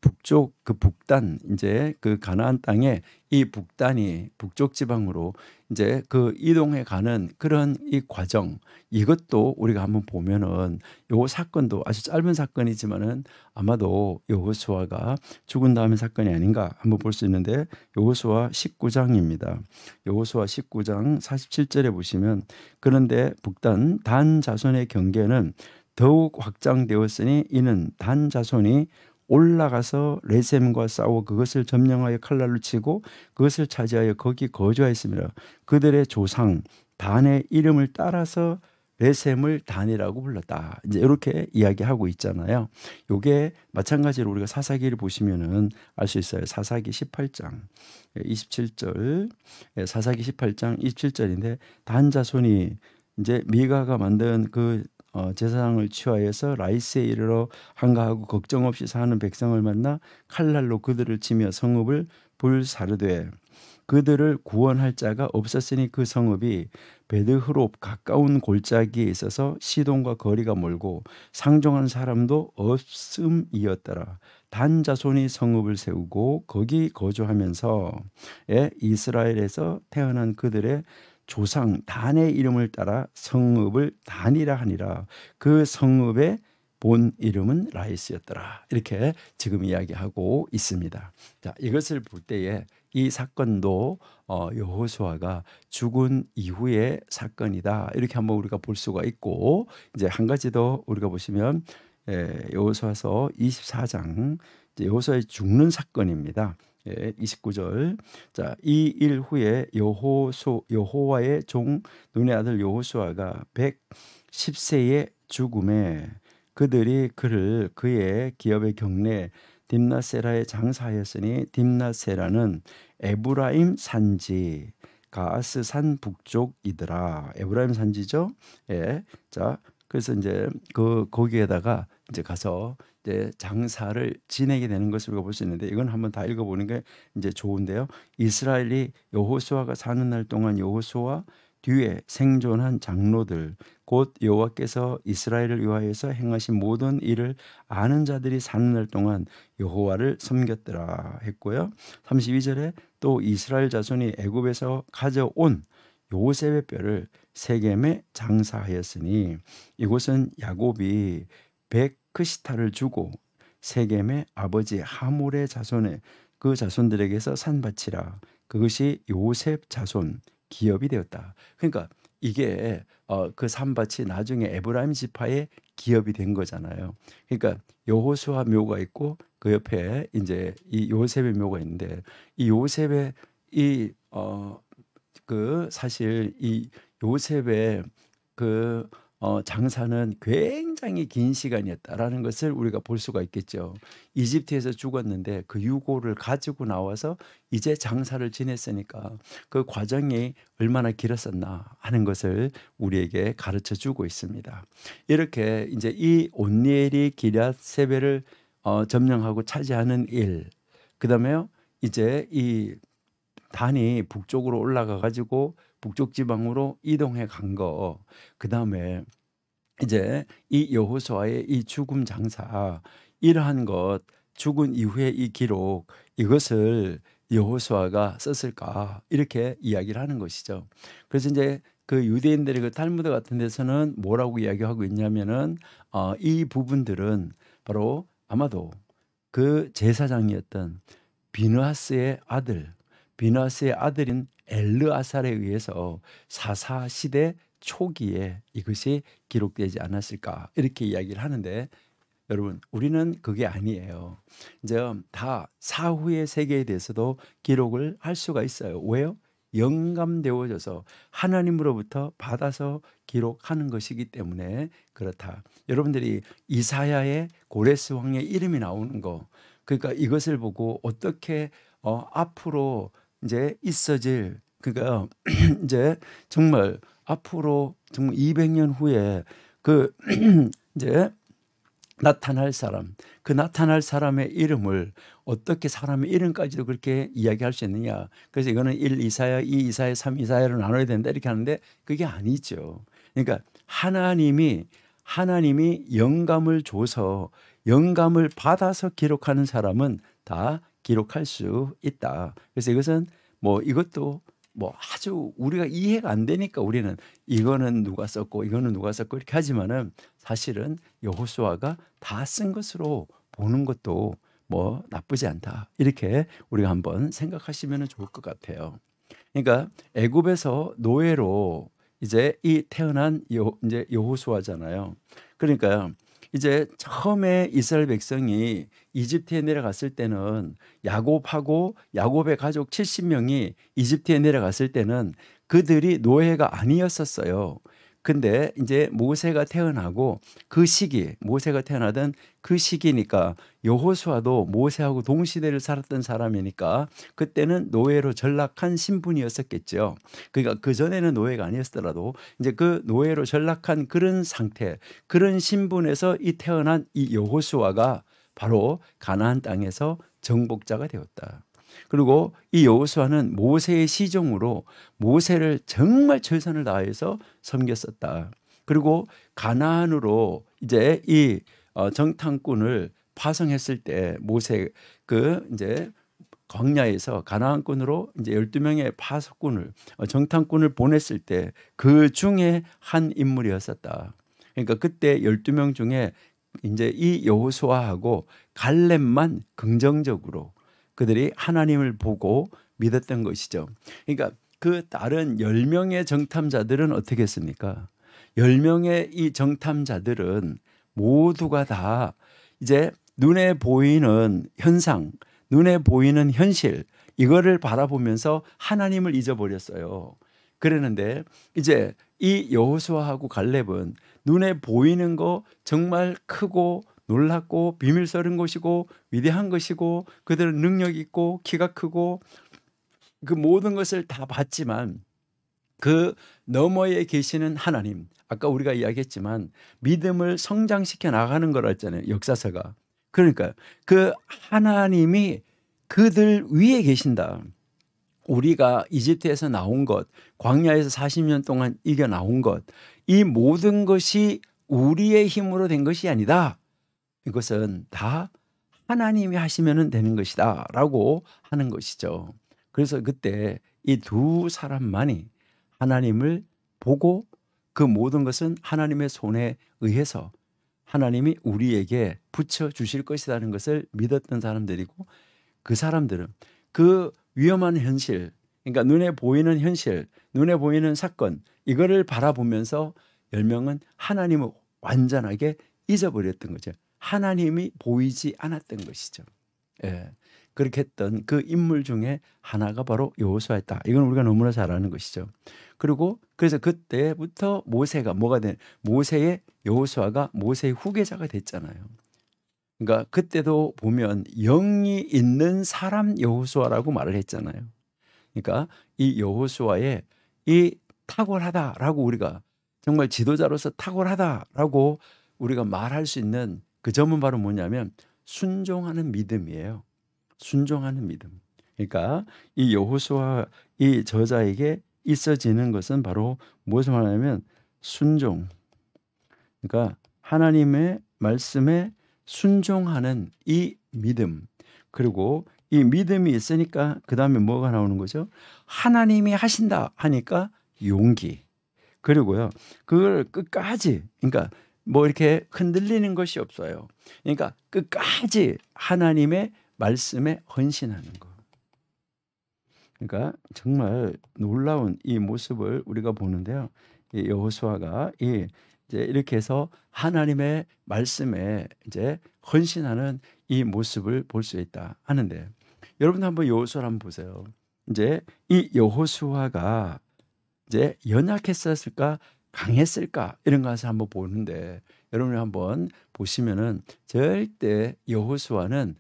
북쪽 그 북단 이제 그 가나안 땅에 이 북단이 북쪽 지방으로 이제 그 이동해 가는 그런 이 과정, 이것도 우리가 한번 보면은 요 사건도 아주 짧은 사건이지만은 아마도 여호수아가 죽은 다음의 사건이 아닌가 한번 볼 수 있는데, 여호수아 19장입니다. 여호수아 19장 47절에 보시면, 그런데 북단 단 자손의 경계는 더욱 확장되었으니 이는 단 자손이 올라가서 레셈과 싸워 그것을 점령하여 칼날로 치고 그것을 차지하여 거기 거주하였습니다. 그들의 조상 단의 이름을 따라서 레셈을 단이라고 불렀다. 이제 이렇게 이야기하고 있잖아요. 요게 마찬가지로 우리가 사사기를 보시면은 알 수 있어요. 사사기 18장 27절, 사사기 18장 27절인데, 단 자손이 이제 미가가 만든 그 제사장을 취하여서 라이스에 이르러 한가하고 걱정 없이 사는 백성을 만나 칼날로 그들을 치며 성읍을 불사르되 그들을 구원할 자가 없었으니 그 성읍이 베드흐롭 가까운 골짜기에 있어서 시돈과 거리가 멀고 상종한 사람도 없음이었더라. 단 자손이 성읍을 세우고 거기 거주하면서 이스라엘에서 태어난 그들의 조상 단의 이름을 따라 성읍을 단이라 하니라. 그 성읍의 본 이름은 라이스였더라. 이렇게 지금 이야기하고 있습니다. 자, 이것을 볼 때에 이 사건도 여호수아가 죽은 이후의 사건이다. 이렇게 한번 우리가 볼 수가 있고, 이제 한 가지 더 우리가 보시면 여호수아서 24장, 이제 여호수아의 죽는 사건입니다. 29절. 자, 이 일 후에 여호와의 종 눈의 아들 여호수아가 110세의 죽음에 그들이 그를 그의 기업의 경내 딥낫세라에 장사하였으니, 딥낫세라는 에브라임 산지 가스 산 북쪽이더라. 에브라임 산지죠. 예. 자, 그래서 이제 거기에다가 이제 가서 이제 장사를 지내게 되는 것을 우리가 볼 수 있는데, 이건 한번 다 읽어보는 게 이제 좋은데요. 이스라엘이 여호수아가 사는 날 동안 여호수아 뒤에 생존한 장로들, 곧 여호와께서 이스라엘을 위하여서 행하신 모든 일을 아는 자들이 사는 날 동안 여호와를 섬겼더라 했고요. 32절에 또 이스라엘 자손이 애굽에서 가져온 요셉의 뼈를 세겜에 장사하였으니, 이곳은 야곱이 베크시타를 주고 세겜의 아버지 하몰의 자손의 그 자손들에게서 산 밭이라. 그것이 요셉 자손 기업이 되었다. 그러니까 이게 그 산밭이 나중에 에브라임 지파의 기업이 된 거잖아요. 그러니까 여호수아 묘가 있고 그 옆에 이제 이 요셉의 묘가 있는데, 이 요셉의 그 사실 이 요셉의 그 장사는 굉장히 긴 시간이었다라는 것을 우리가 볼 수가 있겠죠. 이집트에서 죽었는데 그 유고를 가지고 나와서 이제 장사를 지냈으니까 그 과정이 얼마나 길었었나 하는 것을 우리에게 가르쳐 주고 있습니다. 이렇게 이제 이 온니엘이 기럇 세벨을 점령하고 차지하는 일, 그다음에요 이제 이 단이 북쪽으로 올라가 가지고 북쪽 지방으로 이동해 간 거, 그다음에 이제 이 여호수아의 이 죽음 장사, 이러한 것, 죽은 이후의 이 기록, 이것을 여호수아가 썼을까, 이렇게 이야기를 하는 것이죠. 그래서 이제 그 유대인들의 그 탈무드 같은 데서는 뭐라고 이야기하고 있냐면은 이 부분들은 바로 아마도 그 제사장이었던 비느하스의 아들인 엘르아살에 의해서 사사 시대 초기에 이것이 기록되지 않았을까, 이렇게 이야기를 하는데, 여러분 우리는 그게 아니에요. 이제 다 사후의 세계에 대해서도 기록을 할 수가 있어요. 왜요? 영감되어져서 하나님으로부터 받아서 기록하는 것이기 때문에 그렇다. 여러분들이 이사야의 고레스 왕의 이름이 나오는 거, 그러니까 이것을 보고 어떻게 앞으로 이제 있어질, 그러니까 이제 정말 앞으로 정말 200년 후에 그 이제 나타날 사람, 그 나타날 사람의 이름을 어떻게 사람의 이름까지도 그렇게 이야기할 수 있느냐. 그래서 이거는 1 이사야, 2 이사야, 3 이사야로 나눠야 된다 이렇게 하는데, 그게 아니죠. 그러니까 하나님이 영감을 줘서 영감을 받아서 기록하는 사람은 다 기록할 수 있다. 그래서 이것은 뭐 이것도 뭐 아주 우리가 이해가 안 되니까 우리는 이거는 누가 썼고 이거는 누가 썼고 이렇게 하지만은 사실은 여호수아가 다 쓴 것으로 보는 것도 뭐 나쁘지 않다. 이렇게 우리가 한번 생각하시면 좋을 것 같아요. 그러니까 애굽에서 노예로 이제 이 태어난 이제 여호수아잖아요. 그러니까 이제 처음에 이스라엘 백성이 이집트에 내려갔을 때는 야곱하고 야곱의 가족 70명이 이집트에 내려갔을 때는 그들이 노예가 아니었었어요. 근데 이제 모세가 태어나고 그 시기, 모세가 태어나던 그 시기니까 여호수아도 모세하고 동시대를 살았던 사람이니까 그때는 노예로 전락한 신분이었었겠죠. 그러니까 그전에는 노예가 아니었더라도 이제 그 노예로 전락한 그런 상태, 그런 신분에서 이 태어난 이 여호수아가 바로 가나안 땅에서 정복자가 되었다. 그리고 이 여호수아는 모세의 시종으로 모세를 정말 최선을 다해서 섬겼었다. 그리고 가나안으로 이제 이 정탐꾼을 파송했을 때 모세 그 이제 광야에서 가나안군으로 이제 12명의 파송꾼을 정탐꾼을 보냈을 때 그 중에 한 인물이었었다. 그러니까 그때 12명 중에 이제 이 여호수아하고 갈렙만 긍정적으로 그들이 하나님을 보고 믿었던 것이죠. 그러니까 그 다른 10명의 정탐자들은 어떻게 했습니까? 10명의 이 정탐자들은 모두가 다 이제 눈에 보이는 현상, 눈에 보이는 현실 이거를 바라보면서 하나님을 잊어버렸어요. 그러는데 이제 이 여호수아하고 갈렙은 눈에 보이는 거 정말 크고 놀랍고 비밀스러운 것이고 위대한 것이고 그들은 능력 있고 키가 크고 그 모든 것을 다 봤지만 그 너머에 계시는 하나님, 아까 우리가 이야기했지만 믿음을 성장시켜 나가는 거라 했잖아요. 역사서가. 그러니까 그 하나님이 그들 위에 계신다. 우리가 이집트에서 나온 것, 광야에서 40년 동안 이겨 나온 것, 이 모든 것이 우리의 힘으로 된 것이 아니다. 이것은 다 하나님이 하시면 되는 것이다 라고 하는 것이죠. 그래서 그때 이 두 사람만이 하나님을 보고 그 모든 것은 하나님의 손에 의해서 하나님이 우리에게 붙여주실 것이라는 것을 믿었던 사람들이고 그 사람들은 그 위험한 현실, 그러니까 눈에 보이는 현실, 눈에 보이는 사건 이거를 바라보면서 10명은 하나님을 완전하게 잊어버렸던 거죠. 하나님이 보이지 않았던 것이죠. 예. 그렇게 했던 그 인물 중에 하나가 바로 여호수아였다. 이건 우리가 너무나 잘 아는 것이죠. 그리고 그래서 그때부터 모세가 뭐가 된 모세의 여호수아가 모세의 후계자가 됐잖아요. 그러니까 그때도 보면 영이 있는 사람 여호수아라고 말을 했잖아요. 그러니까 이 여호수아의 이 탁월하다라고 우리가 정말 지도자로서 탁월하다라고 우리가 말할 수 있는 그 점은 바로 뭐냐면 순종하는 믿음이에요. 순종하는 믿음. 그러니까 이 여호수아 이 저자에게 있어지는 것은 바로 무엇을 말하냐면 순종. 그러니까 하나님의 말씀에 순종하는 이 믿음. 그리고 이 믿음이 있으니까 그 다음에 뭐가 나오는 거죠? 하나님이 하신다 하니까 용기. 그리고요, 그걸 끝까지, 그러니까 뭐 이렇게 흔들리는 것이 없어요. 그러니까 끝까지 하나님의 말씀에 헌신하는 거. 그러니까 정말 놀라운 이 모습을 우리가 보는데요. 이 여호수아가 이제 이렇게 해서 하나님의 말씀에 이제 헌신하는 이 모습을 볼 수 있다 하는데, 여러분 한번 여호수아를 한번 보세요. 이제 이 여호수아가 이제 연약했었을까 강했을까 이런 것을 한번 보는데, 여러분이 한번 보시면은 절대 여호수아는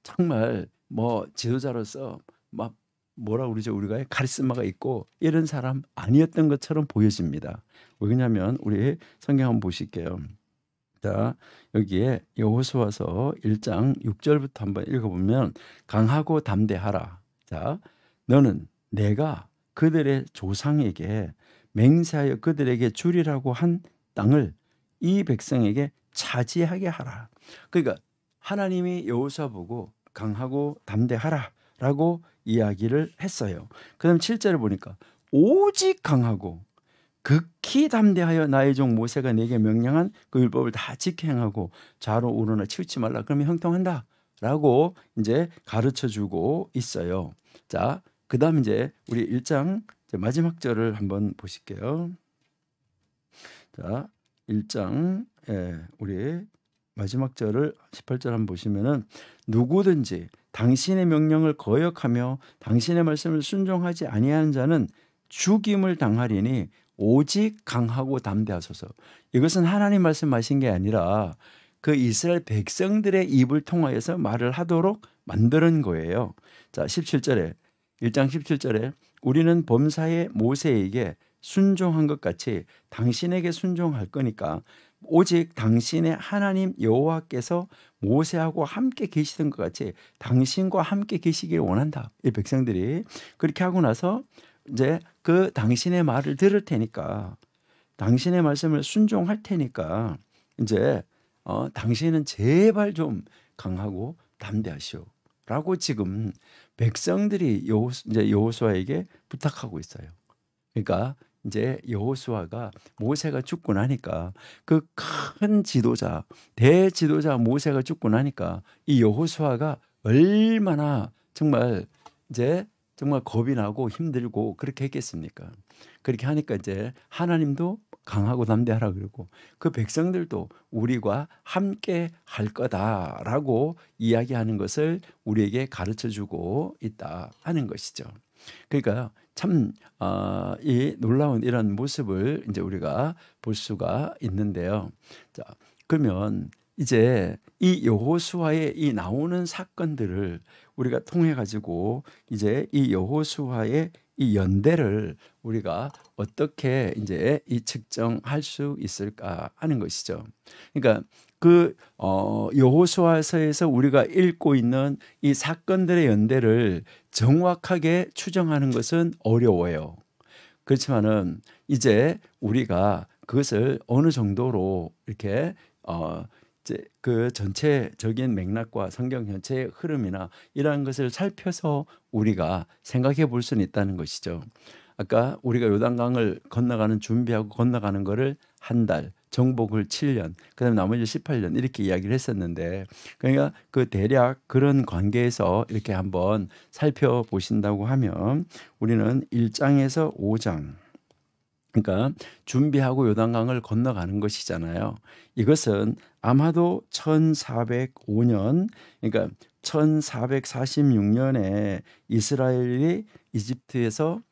정말 뭐 지도자로서 막 뭐라 그러죠, 우리가 카리스마가 있고 이런 사람 아니었던 것처럼 보여집니다. 왜냐하면 우리 성경 한번 보실게요. 자, 여기에 여호수아서 1장 6절부터 한번 읽어보면 강하고 담대하라. 자, 너는 내가 그들의 조상에게 맹세하여 그들에게 주리라고 한 땅을 이 백성에게 차지하게 하라. 그러니까 하나님이 여호수아 보고 강하고 담대하라라고 이야기를 했어요. 그다음 7절을 보니까 오직 강하고 극히 담대하여 나의 종 모세가 내게 명령한 그 율법을 다 지켜 행하고 좌로 우로나 치우치 말라. 그러면 형통한다라고 이제 가르쳐 주고 있어요. 자, 그다음 이제 우리 1장 마지막 절을 한번 보실게요. 자, 1장 우리 마지막 절을 18절 한번 보시면은 누구든지 당신의 명령을 거역하며 당신의 말씀을 순종하지 아니하는 자는 죽임을 당하리니 오직 강하고 담대하소서. 이것은 하나님 말씀하신 게 아니라 그 이스라엘 백성들의 입을 통하여서 말을 하도록 만드는 거예요. 자, 17절에 1장 17절에 우리는 범사에 모세에게 순종한 것 같이 당신에게 순종할 거니까 오직 당신의 하나님 여호와께서 모세하고 함께 계시던 것 같이 당신과 함께 계시길 원한다. 이 백성들이 그렇게 하고 나서 이제 그 당신의 말을 들을 테니까 당신의 말씀을 순종할 테니까 이제 당신은 제발 좀 강하고 담대하시오라고 지금 백성들이 이제 여호수아에게 부탁하고 있어요. 그러니까 이제 여호수아가 모세가 죽고 나니까 그 큰 지도자, 대지도자 모세가 죽고 나니까 이 여호수아가 얼마나 정말 이제 정말 겁이 나고 힘들고 그렇게 했겠습니까? 그렇게 하니까 이제 하나님도 강하고 담대하라 그러고 그 백성들도 우리와 함께 할 거다라고 이야기하는 것을 우리에게 가르쳐 주고 있다 하는 것이죠. 그러니까 참 이 놀라운 이런 모습을 이제 우리가 볼 수가 있는데요. 자, 그러면 이제 이 여호수아의 이 나오는 사건들을 우리가 통해 가지고 이제 이 여호수아의 이 연대를 우리가 어떻게 이제 이 측정할 수 있을까 하는 것이죠. 그러니까 그 여호수아서에서 우리가 읽고 있는 이 사건들의 연대를 정확하게 추정하는 것은 어려워요. 그렇지만은 이제 우리가 그것을 어느 정도로 이렇게 이제 그 전체적인 맥락과 성경 전체의 흐름이나 이러한 것을 살펴서 우리가 생각해 볼 수는 있다는 것이죠. 아까 우리가 요단강을 건너가는 준비하고 건너가는 거를 한 달, 정복을 7년, 그다음에 나머지 18년 이렇게 이야기를 했었는데 그러니까 그 대략 그런 관계에서 이렇게 한번 살펴보신다고 하면 우리는 1장에서 5장 그러니까 준비하고 요단강을 건너가는 것이잖아요. 이것은 아마도 1405년 그러니까 1446년에 이스라엘이 이집트에서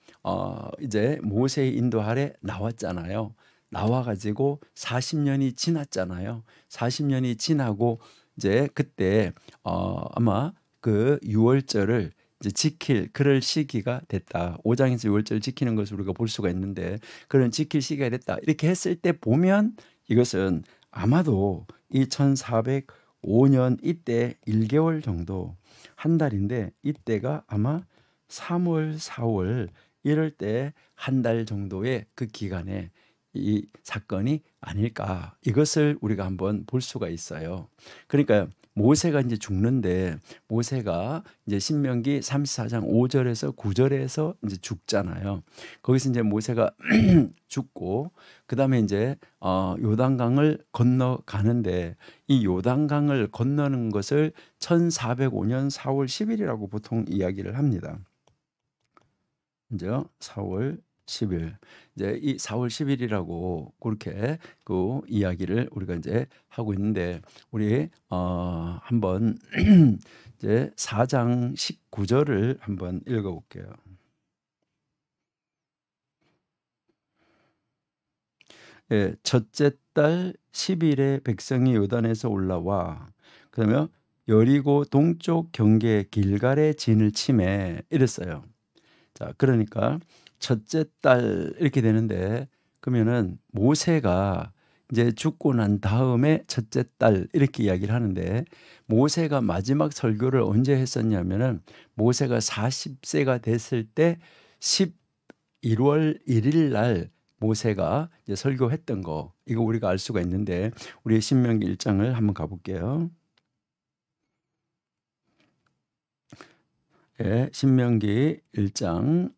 이제 모세의 인도 아래 나왔잖아요. 나와가지고 40년이 지났잖아요. 40년이 지나고 이제 그때 아마 그 유월절을 이제 지킬 그럴 시기가 됐다. 5장에서 유월절 지키는 것을 우리가 볼 수가 있는데 그런 지킬 시기가 됐다. 이렇게 했을 때 보면 이것은 아마도 이 1405년 이때 1개월 정도 한 달인데 이때가 아마 3월, 4월 이럴 때 한 달 정도의 그 기간에 이 사건이 아닐까 이것을 우리가 한번 볼 수가 있어요. 그러니까 모세가 이제 죽는데 모세가 이제 신명기 34장 5절에서 9절에서 이제 죽잖아요. 거기서 이제 모세가 죽고 그다음에 이제 요단강을 건너가는데 이 요단강을 건너는 것을 1405년 4월 10일이라고 보통 이야기를 합니다. 이제 4월 10일 이제 이 4월 10일이라고 그렇게 그 이야기를 우리가 이제 하고 있는데 우리 한번 이제 4장 19절을 한번 읽어볼게요. 예, 첫째 달 10일에 백성이 요단에서 올라와 그러면 여리고 동쪽 경계 길갈의 진을 치매 이랬어요. 자, 그러니까 첫째 달 이렇게 되는데 그러면은 모세가 이제 죽고 난 다음에 첫째 달 이렇게 이야기를 하는데 모세가 마지막 설교를 언제 했었냐면은 모세가 40세가 됐을 때 11월 1일 날 모세가 이제 설교했던 거 이거 우리가 알 수가 있는데 우리 신명기 1장을 한번 가볼게요. 예, 신명기 1장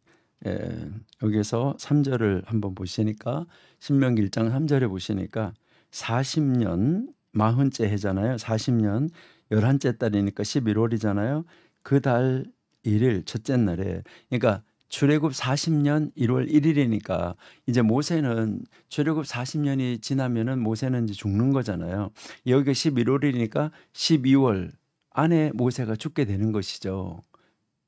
여기서 3절을 한번 보시니까 신명기 1장 3절에 보시니까 40년 40째 해잖아요. 40년 11째 달이니까 11월이잖아요. 그 달 1일 첫째 날에, 그러니까 출애굽 40년 1월 1일이니까 이제 모세는 출애굽 40년이 지나면은 모세는 이제 죽는 거잖아요. 여기가 11월이니까 12월 안에 모세가 죽게 되는 것이죠.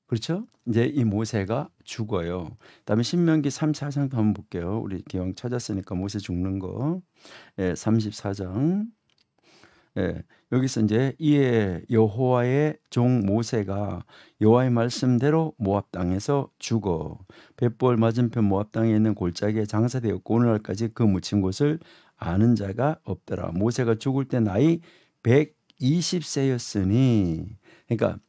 그렇죠? 이제 이 모세가 죽어요. 그다음에 신명기 34장도 한번 볼게요. 우리 기왕 찾았으니까 모세 죽는 거. 34장. 여기서 이제 이에 여호와의 종 모세가 여호와의 말씀대로 모압 땅에서 죽어 벳볼 맞은편 모압 땅에 있는 골짜기에 장사되었고 오늘날까지 그 묻힌 곳을 아는 자가 없더라. 모세가 죽을 때 나이 120세였으니, 그러니까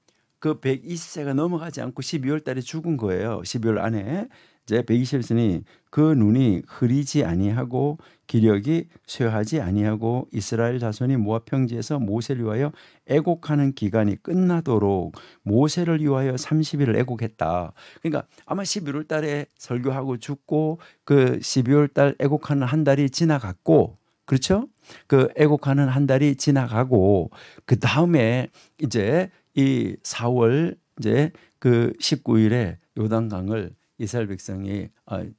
그 120세가 넘어가지 않고 12월 달에 죽은 거예요. 12월 안에 이제 120세니 그 눈이 흐리지 아니하고 기력이 쇠하지 아니하고 이스라엘 자손이 모압 평지에서 모세를 위하여 애곡하는 기간이 끝나도록 모세를 위하여 30일을 애곡했다. 그러니까 아마 11월 달에 설교하고 죽고 그 12월 달 애곡하는 한 달이 지나갔고, 그렇죠? 그 애곡하는 한 달이 지나가고 그 다음에 이제 이 4월 이제 그 19일에 요단강을 이스라엘 백성이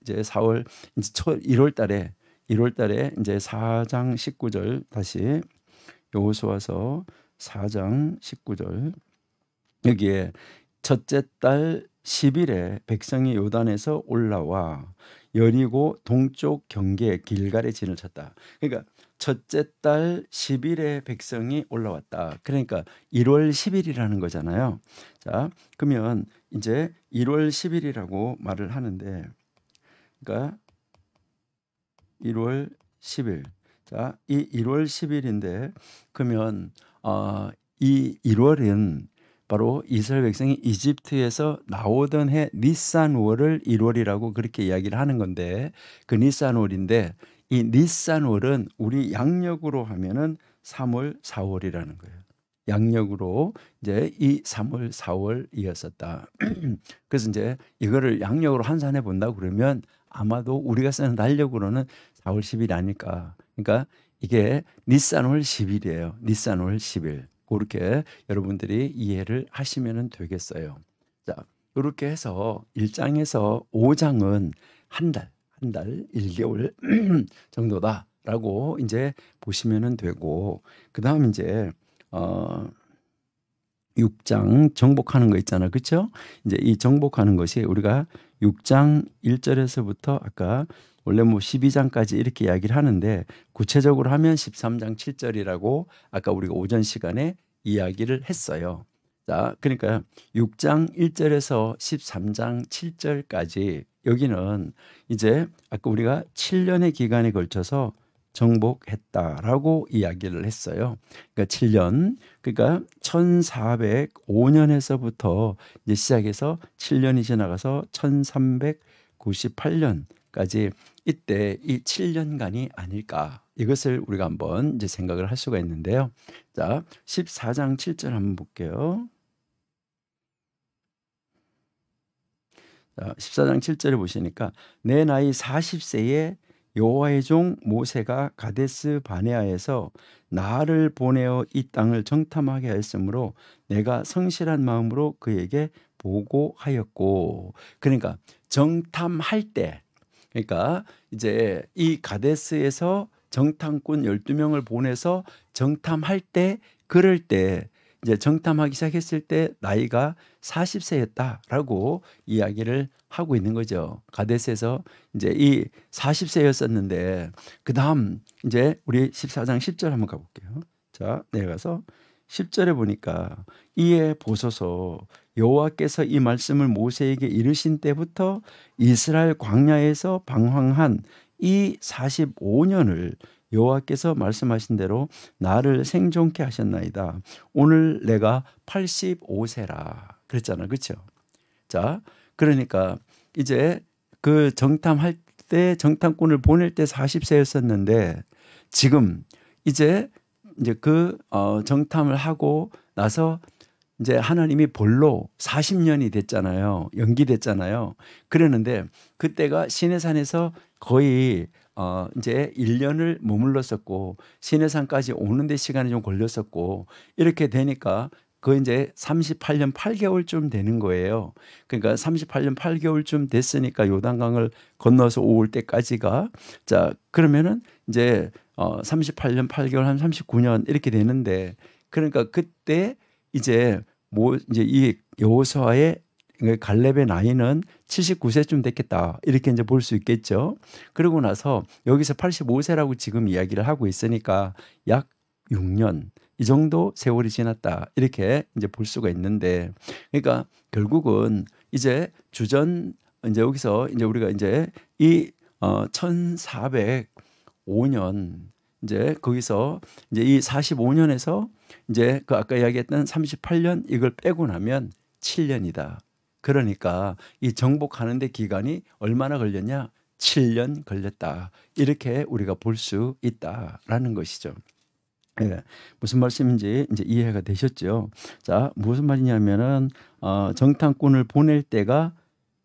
이제 4월 이제 1월 달에 이제 4장 19절 다시 여호수아서 4장 19절 여기에 첫째 달 10일에 백성이 요단에서 올라와 여리고 동쪽 경계 길갈에 진을 쳤다. 그러니까 첫째 달 10일에 백성이 올라왔다. 그러니까 1월 10일이라는 거잖아요. 자, 그러면 이제 1월 10일이라고 말을 하는데, 그러니까 1월 10일. 자, 이 1월 10일인데 그러면 이 1월은 바로 이스라엘 백성이 이집트에서 나오던 해 니산월을 1월이라고 그렇게 이야기를 하는 건데, 그 니산월인데 이 니산월은 우리 양력으로 하면은 3월 4월이라는 거예요. 양력으로 이제 이 3월 4월이었었다. 그래서 이제 이거를 양력으로 환산해 본다고 그러면 아마도 우리가 쓰는 달력으로는 4월 10일 아닐까. 그러니까 이게 니산월 10일이에요. 니산월 10일. 그렇게 여러분들이 이해를 하시면 되겠어요. 자, 이렇게 해서 1장에서 5장은 한 달, 1개월 정도다라고 이제 보시면 되고, 그 다음 이제 6장 정복하는 거 있잖아. 그렇죠? 이제 이 정복하는 것이 우리가 6장 1절에서부터 아까 원래 뭐 12장까지 이렇게 이야기를 하는데 구체적으로 하면 13장 7절이라고 아까 우리가 오전 시간에 이야기를 했어요. 자, 그러니까 6장 1절에서 13장 7절까지 여기는 이제 아까 우리가 7년의 기간에 걸쳐서 정복했다라고 이야기를 했어요. 그러니까 7년, 그러니까 1405년에서부터 이제 시작해서 7년이 지나가서 1398년까지 이때 이 7년간이 아닐까, 이것을 우리가 한번 이제 생각을 할 수가 있는데요. 자, 14장 7절 한번 볼게요. 자, 14장 7절에 보시니까 내 나이 40세에 여호와의 종 모세가 가데스 바네아에서 나를 보내어 이 땅을 정탐하게 하였으므로 내가 성실한 마음으로 그에게 보고하였고. 그러니까 정탐할 때, 그러니까 이제 이 가데스에서 정탐꾼 12명을 보내서 정탐할 때, 그럴 때 이제 정탐하기 시작했을 때 나이가 40세였다라고 이야기를 하고 있는 거죠. 가데스에서 이제 이 40세였었는데 그 다음 이제 우리 14장 10절 한번 가볼게요. 자, 내려가서 10절에 보니까 이에 보소서 여호와께서 이 말씀을 모세에게 이르신 때부터 이스라엘 광야에서 방황한 이 45년을 여호와께서 말씀하신 대로 나를 생존케 하셨나이다. 오늘 내가 85세라 그랬잖아. 그렇죠? 자, 그러니까 이제 그 정탐할 때 정탐꾼을 보낼 때 40세였었는데 지금 이제 그 정탐을 하고 나서 이제 하나님이 볼로 40년이 됐잖아요. 연기됐잖아요. 그랬는데 그때가 시내산에서 거의 이제 1년을 머물렀었고 시내산까지 오는데 시간이 좀 걸렸었고 이렇게 되니까 그 이제 38년 8개월쯤 되는 거예요. 그러니까 38년 8개월쯤 됐으니까 요단강을 건너서 올 때까지가 자 그러면은 이제 38년 8개월 한 39년 이렇게 되는데 그러니까 그때 이제 이제 이 여호수아의 갈렙의 나이는 79세쯤 됐겠다 이렇게 이제 볼 수 있겠죠. 그러고 나서 여기서 85세라고 지금 이야기를 하고 있으니까 약 6년 이 정도 세월이 지났다 이렇게 이제 볼 수가 있는데 그러니까 결국은 이제 주전 이제 여기서 이제 우리가 이제 이 1405년 이제 거기서 이제 이 45년에서 이제 그 아까 이야기했던 38년 이걸 빼고 나면 7년이다. 그러니까 이 정복하는 데 기간이 얼마나 걸렸냐? 7년 걸렸다. 이렇게 우리가 볼 수 있다라는 것이죠. 예, 무슨 말씀인지 이제 이해가 되셨죠? 자, 무슨 말이냐면은 정탐꾼을 보낼 때가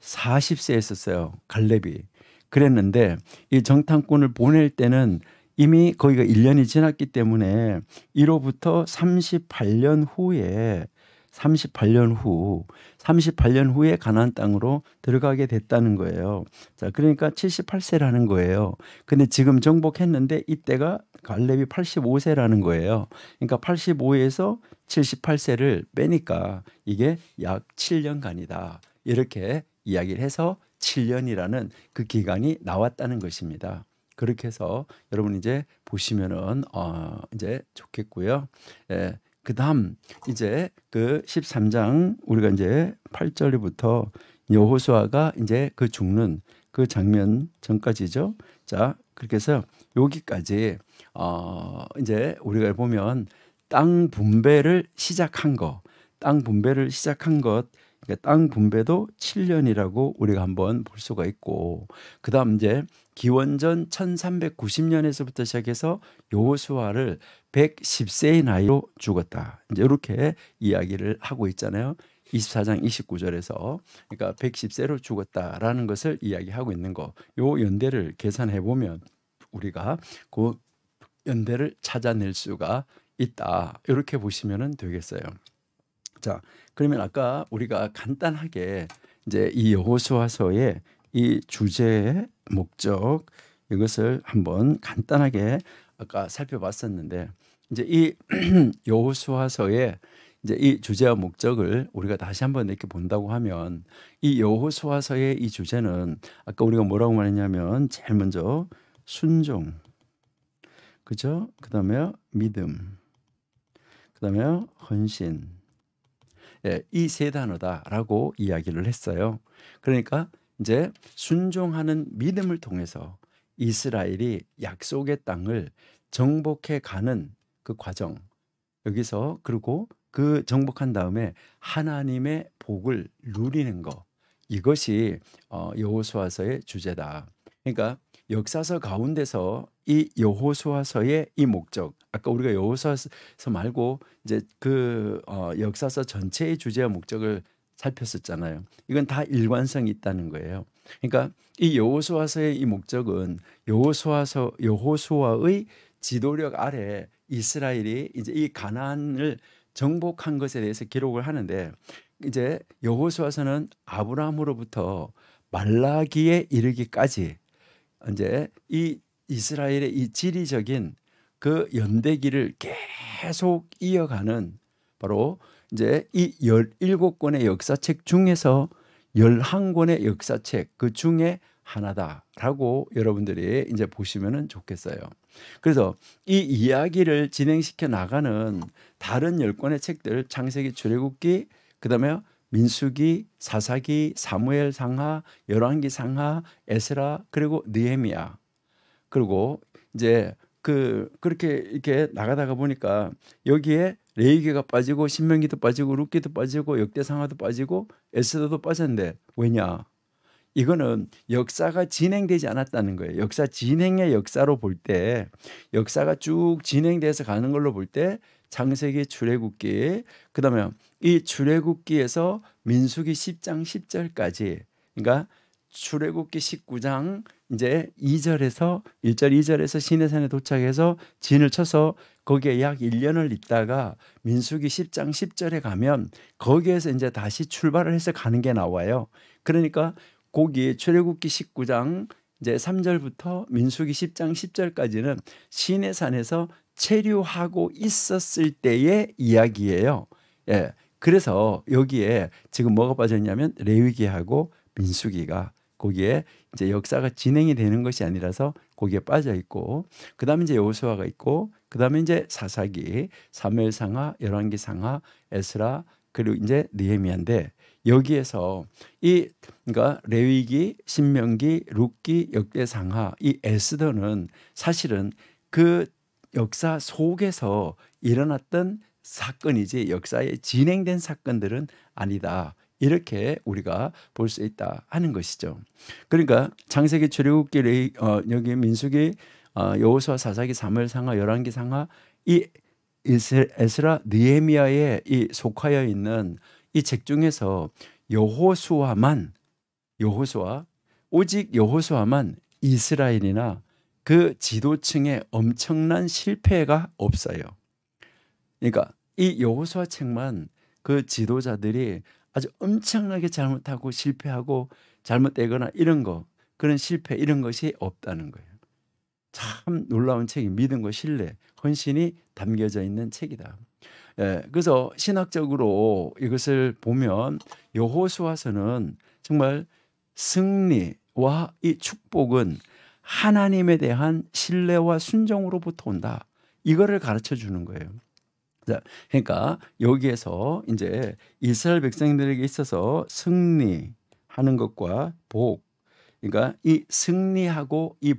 40세였었어요. 갈렙이. 그랬는데 이 정탐꾼을 보낼 때는 이미 거기가 1년이 지났기 때문에 이로부터 38년 후에 38년 후에 가나안 땅으로 들어가게 됐다는 거예요. 자, 그러니까 78세라는 거예요. 근데 지금 정복했는데 이때가 갈렙이 85세라는 거예요. 그러니까 85에서 78세를 빼니까 이게 약 7년간이다. 이렇게 이야기를 해서 7년이라는 그 기간이 나왔다는 것입니다. 그렇게 해서 여러분 이제 보시면은 이제 좋겠고요. 예. 그다음 이제 그 13장 우리가 이제 8절부터 여호수아가 이제 그 죽는 그 장면 전까지죠. 자, 그렇게 해서 여기까지 이제 우리가 보면 땅 분배를 시작한 것, 그러니까 땅 분배도 7년이라고 우리가 한번 볼 수가 있고 그다음 이제 기원전 1390년에서부터 시작해서 여호수아를 110세의 나이로 죽었다. 이제 이렇게 이야기를 하고 있잖아요. 24장 29절에서 그러니까 110세로 죽었다라는 것을 이야기하고 있는 거. 요 연대를 계산해 보면 우리가 그 연대를 찾아낼 수가 있다. 이렇게 보시면 되겠어요. 자, 그러면 아까 우리가 간단하게 이제 이 여호수아서의 이 주제의 목적 이것을 한번 간단하게 아까 살펴봤었는데 이제 이 여호수아서의 이제 이 주제와 목적을 우리가 다시 한번 이렇게 본다고 하면 이 여호수아서의 이 주제는 아까 우리가 뭐라고 말했냐면 제일 먼저 순종, 그죠? 그다음에 믿음, 그다음에 헌신. 예, 이 세 단어다라고 이야기를 했어요. 그러니까 이제 순종하는 믿음을 통해서 이스라엘이 약속의 땅을 정복해 가는 그 과정. 여기서 그리고 그 정복한 다음에 하나님의 복을 누리는 것. 이것이 여호수아서의 주제다. 그러니까 역사서 가운데서 이 여호수아서의 이 목적, 아까 우리가 여호수아서 말고 이제 그 역사서 전체의 주제와 목적을 살폈었잖아요. 이건 다 일관성이 있다는 거예요. 그러니까 이 여호수아서의 이 목적은 여호수아의 지도력 아래 이스라엘이 이제 이 가나안을 정복한 것에 대해서 기록을 하는데 이제 여호수아서는 아브라함으로부터 말라기에 이르기까지 이제 이 이스라엘의 이 지리적인 그 연대기를 계속 이어가는 바로 이제 이 17권의 역사책 중에서 11권의 역사책 그 중에 하나다라고 여러분들이 이제 보시면은 좋겠어요. 그래서 이 이야기를 진행시켜 나가는 다른 10권의 책들 창세기, 출애굽기, 그다음에 민수기, 사사기, 사무엘 상하, 열왕기 상하, 에스라 그리고 느헤미야. 그리고 이제 그렇게 이렇게 나가다가 보니까 여기에 레위기가 빠지고 신명기도 빠지고 룻기도 빠지고 역대상하도 빠지고 에스더도 빠졌는데 왜냐? 이거는 역사가 진행되지 않았다는 거예요. 역사 진행의 역사로 볼 때, 역사가 쭉 진행돼서 가는 걸로 볼 때 창세기, 출애굽기, 그다음에 이 출애굽기에서 민수기 10장 10절까지, 그러니까 출애굽기 19장 이제 2절에서 1절 2절에서 시내산에 도착해서 진을 쳐서 거기에 약 1년을 있다가 민수기 10장 10절에 가면 거기에서 이제 다시 출발을 해서 가는 게 나와요. 그러니까 거기 출애굽기 19장 이제 3절부터 민수기 10장 10절까지는 시내산에서 체류하고 있었을 때의 이야기예요. 예. 그래서 여기에 지금 뭐가 빠졌냐면 레위기하고 민수기가 거기에 이제 역사가 진행이 되는 것이 아니라서 거기에 빠져 있고, 그다음에 이제 여호수아가 있고, 그다음에 이제 사사기, 사무엘상하, 열왕기상하, 에스라, 그리고 이제 느헤미야인데, 여기에서 이 그러니까 레위기, 신명기, 룻기, 역대상하, 이 에스더는 사실은 그 역사 속에서 일어났던 사건이지 역사에 진행된 사건들은 아니다. 이렇게 우리가 볼 수 있다 하는 것이죠. 그러니까 창세기, 출애굽기, 여기 민수기, 여호수아, 사사기, 사무엘상하, 열왕기상하, 이 에스라, 느헤미야에 이 속하여 있는 이 책 중에서 오직 여호수아만 이스라엘이나 그 지도층에 엄청난 실패가 없어요. 그러니까 이 여호수아 책만 그 지도자들이 아주 엄청나게 잘못하고 실패하고 잘못되거나 이런 거, 그런 실패 이런 것이 없다는 거예요. 참 놀라운 책이 믿음과 신뢰, 헌신이 담겨져 있는 책이다. 예, 그래서 신학적으로 이것을 보면 여호수아서는 정말 승리와 이 축복은 하나님에 대한 신뢰와 순종으로부터 온다. 이거를 가르쳐 주는 거예요. 그러니까 여기에서 이제 이스라엘 백성들에게 있어서 승리하는 것과 복, 그러니까 이 승리하고 이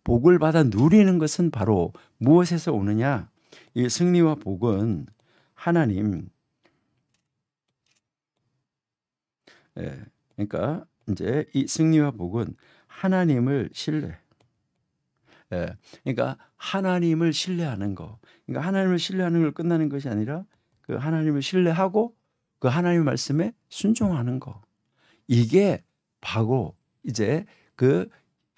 복을 받아 누리는 것은 바로 무엇에서 오느냐? 이 승리와 복은 하나님, 예, 그러니까 이제 이 승리와 복은 하나님을 신뢰. 예, 그러니까 하나님을 신뢰하는 거. 그러니까 하나님을 신뢰하는 걸 끝나는 것이 아니라 그 하나님을 신뢰하고 그 하나님의 말씀에 순종하는 거. 이게 바로 이제 그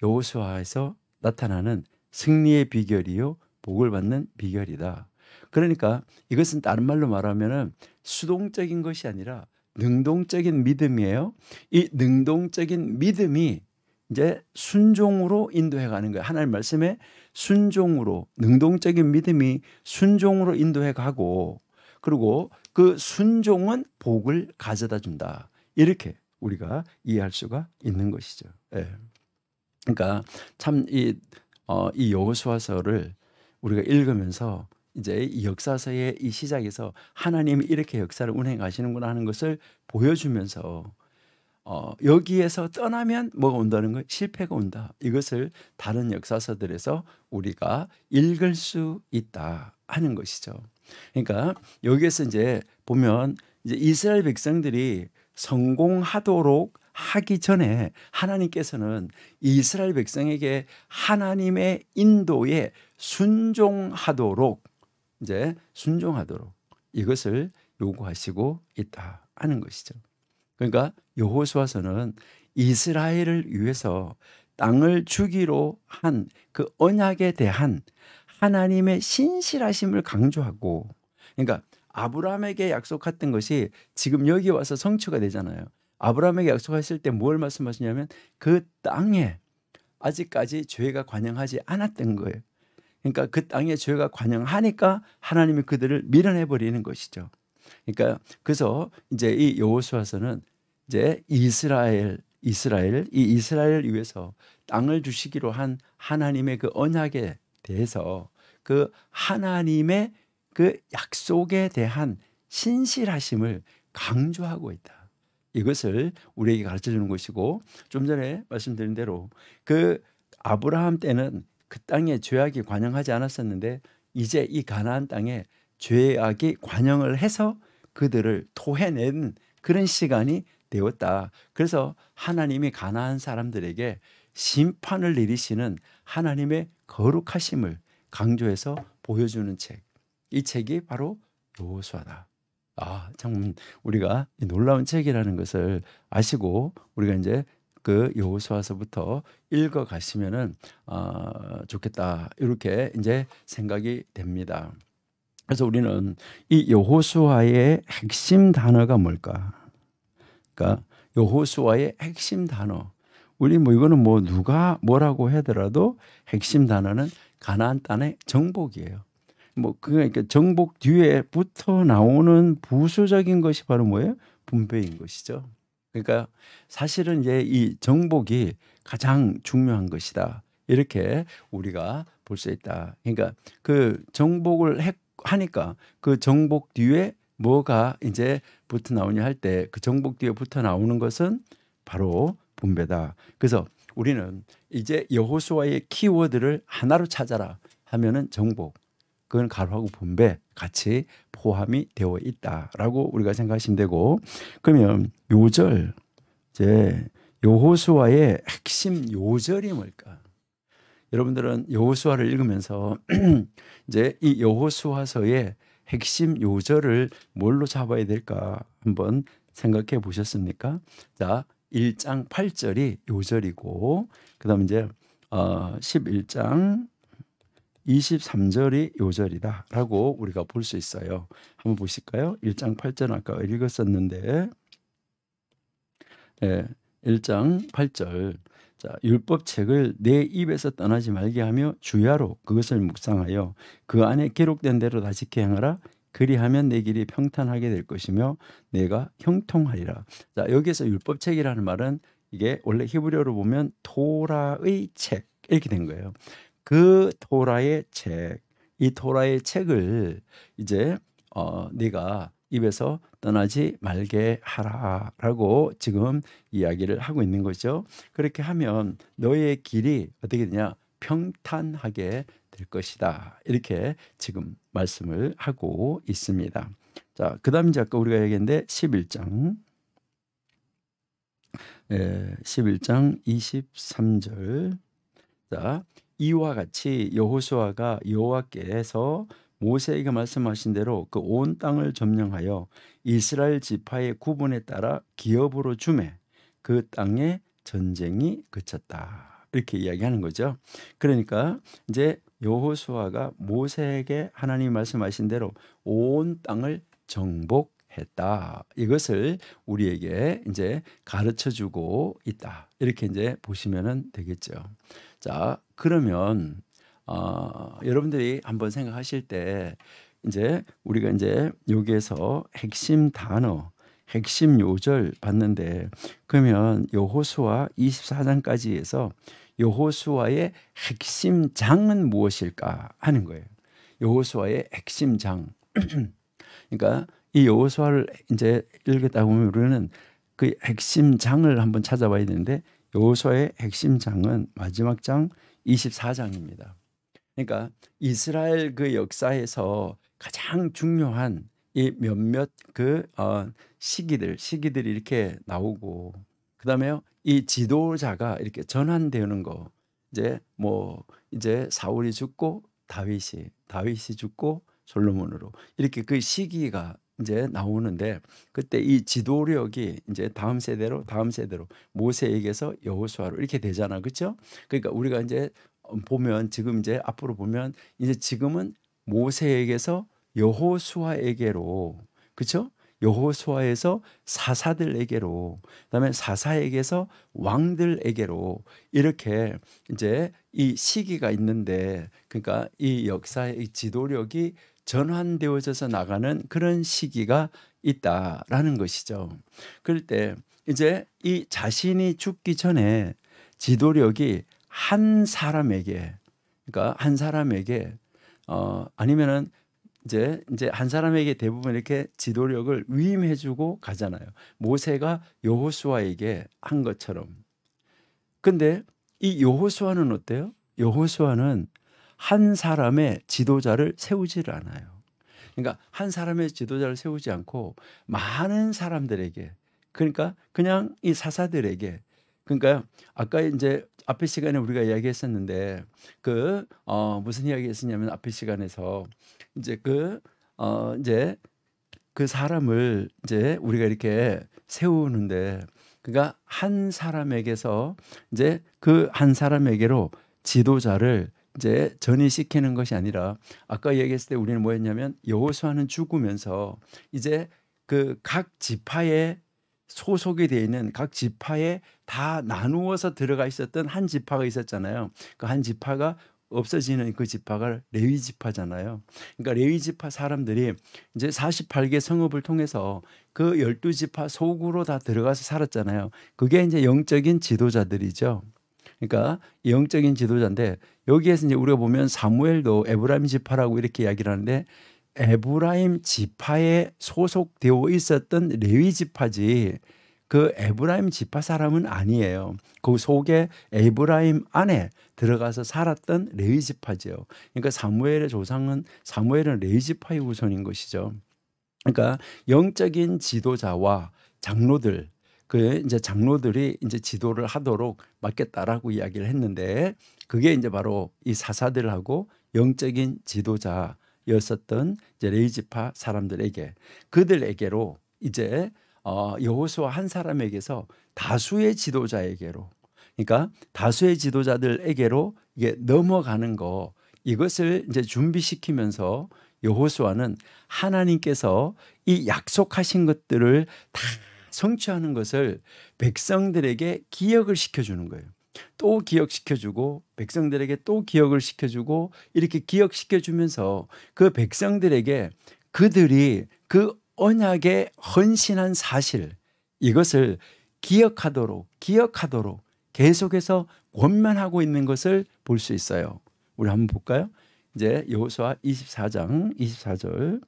여호수아에서 나타나는 승리의 비결이요, 복을 받는 비결이다. 그러니까 이것은 다른 말로 말하면은 수동적인 것이 아니라 능동적인 믿음이에요. 이 능동적인 믿음이 이제 순종으로 인도해 가는 거예요. 하나님 말씀에 순종으로, 능동적인 믿음이 순종으로 인도해 가고, 그리고 그 순종은 복을 가져다 준다. 이렇게 우리가 이해할 수가 있는 것이죠. 예. 그러니까 참 이 여호수아서를 우리가 읽으면서 이제 이 역사서의 이 시작에서 하나님이 이렇게 역사를 운행하시는구나 하는 것을 보여주면서 여기에서 떠나면 뭐가 온다는 거예요? 실패가 온다. 이것을 다른 역사서들에서 우리가 읽을 수 있다 하는 것이죠. 그러니까 여기에서 이제 보면 이제 이스라엘 백성들이 성공하도록 하기 전에 하나님께서는 이스라엘 백성에게 하나님의 인도에 순종하도록 이것을 요구하시고 있다 하는 것이죠. 그러니까 여호수아서는 이스라엘을 위해서 땅을 주기로 한 그 언약에 대한 하나님의 신실하심을 강조하고, 그러니까 아브라함에게 약속했던 것이 지금 여기 와서 성취가 되잖아요. 아브라함에게 약속하실 때 뭘 말씀하시냐면 그 땅에 아직까지 죄가 관영하지 않았던 거예요. 그러니까 그 땅에 죄가 관영하니까 하나님이 그들을 밀어내 버리는 것이죠. 그러니까 그래서 이제 이 여호수아서는 이제 이스라엘을 위해서 땅을 주시기로 한 하나님의 그 언약에 대해서 그 하나님의 그 약속에 대한 신실하심을 강조하고 있다. 이것을 우리에게 가르쳐 주는 것이고, 좀 전에 말씀드린 대로 그 아브라함 때는 그 땅에 죄악이 관영하지 않았었는데 이제 이 가나안 땅에 죄악이 관영을 해서 그들을 토해낸 그런 시간이 되었다. 그래서 하나님이 가나안 사람들에게 심판을 내리시는 하나님의 거룩하심을 강조해서 보여주는 책. 이 책이 바로 여호수아다. 참 우리가 이 놀라운 책이라는 것을 아시고 우리가 이제 그 여호수아서부터 읽어 가시면은 좋겠다. 이렇게 이제 생각이 됩니다. 그래서 우리는 이 여호수아의 핵심 단어가 뭘까? 그러니까 여호수아의 핵심 단어. 우리 이거는 누가 뭐라고 하더라도 핵심 단어는 가나안 땅의 정복이에요. 그러니까 정복 뒤에 붙어 나오는 부수적인 것이 바로 뭐예요? 분배인 것이죠. 그러니까 사실은 이제 이 정복이 가장 중요한 것이다. 이렇게 우리가 볼 수 있다. 그러니까 그 정복을 하니까 그 정복 뒤에 뭐가 이제 붙어 나오냐 할 때 그 정복 뒤에 붙어 나오는 것은 바로 분배다. 그래서 우리는 이제 여호수아의 키워드를 하나로 찾아라 하면은 정복, 그건 가로하고 분배 같이 포함이 되어 있다라고 우리가 생각하시면 되고, 그러면 요절, 이제 여호수아의 핵심 요절이 뭘까? 여러분들은 여호수아를 읽으면서 이제 이 여호수아서의 핵심 요절을 뭘로 잡아야 될까 한번 생각해 보셨습니까? 자, 1장 8절이 요절이고, 그다음 이제 11장 23절이 요절이다라고 우리가 볼 수 있어요. 한번 보실까요? 1장 8절 아까 읽었었는데, 1장 8절. 자, 율법책을 내 입에서 떠나지 말게 하며 주야로 그것을 묵상하여 그 안에 기록된 대로 다 지켜 행하라. 그리하면 내 길이 평탄하게 될 것이며 내가 형통하리라. 자, 여기서 율법책이라는 말은 이게 원래 히브리어로 보면 토라의 책 이렇게 된 거예요. 그 토라의 책, 이 토라의 책을 이제 네가 입에서 떠나지 말게 하라라고 지금 이야기를 하고 있는 거죠. 그렇게 하면 너의 길이 어떻게 되냐? 평탄하게 될 것이다. 이렇게 지금 말씀을 하고 있습니다. 자, 그다음 이제 아까 우리가 얘기했는데 11장 23절. 자, 이와 같이 여호수아가 여호와께서 모세에게 말씀하신 대로 그 온 땅을 점령하여 이스라엘 지파의 구분에 따라 기업으로 주매 그 땅에 전쟁이 그쳤다. 이렇게 이야기하는 거죠. 그러니까 이제 여호수아가 모세에게 하나님 말씀하신 대로 온 땅을 정복했다. 이것을 우리에게 이제 가르쳐 주고 있다. 이렇게 이제 보시면 되겠죠. 자, 그러면 여러분들이 한번 생각하실 때 이제 우리가 이제 여기에서 핵심 단어, 핵심 요절 봤는데, 그러면 여호수아 24장까지 해서 여호수아의 핵심 장은 무엇일까 하는 거예요. 여호수아의 핵심 장. 그러니까 이 여호수아를 이제 읽다 보면 우리는 그 핵심 장을 한번 찾아봐야 되는데, 여호수아의 핵심 장은 마지막 장 24장입니다. 그러니까 이스라엘 그 역사에서 가장 중요한 이 몇몇 그 시기들이 이렇게 나오고, 그다음에 이 지도자가 이렇게 전환되는 거, 이제 사울이 죽고 다윗이 죽고 솔로몬으로 이렇게 그 시기가 이제 나오는데, 그때 이 지도력이 이제 다음 세대로 모세에게서 여호수아로 이렇게 되잖아, 그렇죠? 그러니까 우리가 이제 보면 지금 이제 앞으로 보면 이제 지금은 모세에게서 여호수아에게로, 그렇죠? 여호수아에서 사사들에게로, 그다음에 사사에게서 왕들에게로 이렇게 이제 이 시기가 있는데, 그러니까 이 역사의 지도력이 전환되어져서 나가는 그런 시기가 있다라는 것이죠. 그럴 때 이제 이 자신이 죽기 전에 지도력이 한 사람에게, 그러니까 한 사람에게 아니면은 이제 한 사람에게 대부분 이렇게 지도력을 위임해주고 가잖아요. 모세가 여호수아에게 한 것처럼. 근데 이 여호수아는 어때요? 여호수아는 한 사람의 지도자를 세우지를 않아요. 그러니까 한 사람의 지도자를 세우지 않고 많은 사람들에게, 그러니까 그냥 이 사사들에게, 그러니까 아까 이제 앞에 시간에 우리가 이야기했었는데 무슨 이야기했었냐면 앞에 시간에서 이제 이제 그 사람을 이제 우리가 이렇게 세우는데, 그러니까 한 사람에게서 이제 그 한 사람에게로 지도자를 이제 전이시키는 것이 아니라, 아까 얘기했을 때 우리는 뭐였냐면 여호수아는 죽으면서 이제 그 각 지파에 소속이 되어 있는 각 지파에 다 나누어서 들어가 있었던 한 지파가 있었잖아요. 그 한 지파가 없어지는 그 지파가 레위 지파잖아요. 그러니까 레위 지파 사람들이 이제 48개 성읍을 통해서 그 12지파 속으로 다 들어가서 살았잖아요. 그게 이제 영적인 지도자들이죠. 그러니까 영적인 지도자인데, 여기에서 이제 우리가 보면 사무엘도 에브라임 지파라고 이렇게 이야기를 하는데, 에브라임 지파에 소속되어 있었던 레위 지파지 그 에브라임 지파 사람은 아니에요. 그 속에 에브라임 안에 들어가서 살았던 레위 지파죠. 그러니까 사무엘은 레위 지파의 후손인 것이죠. 그러니까 영적인 지도자와 장로들, 이제 장로들이 이제 지도를 하도록 맡겼다라고 이야기를 했는데, 그게 이제 바로 이 사사들하고 영적인 지도자였었던 이제 레위 지파 사람들에게, 그들에게로 이제 여호수아 한 사람에게서 다수의 지도자에게로, 그러니까 다수의 지도자들에게로 이게 넘어가는 거, 이것을 이제 준비시키면서 여호수아는 하나님께서 이 약속하신 것들을 다 성취하는 것을 백성들에게 기억을 시켜주는 거예요. 또 기억시켜주고 백성들에게 또 기억을 시켜주고, 이렇게 기억시켜주면서 그 백성들에게 그들이 그 언약에 헌신한 사실, 이것을 기억하도록 계속해서 권면하고 있는 것을 볼 수 있어요. 우리 한번 볼까요? 이제 여호수아 24장 24절.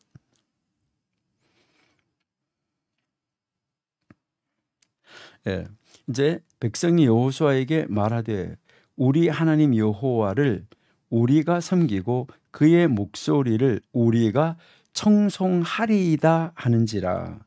예. 이제 백성이 여호수아에게 말하되 우리 하나님 여호와를 우리가 섬기고 그의 목소리를 우리가 청송하리이다 하는지라.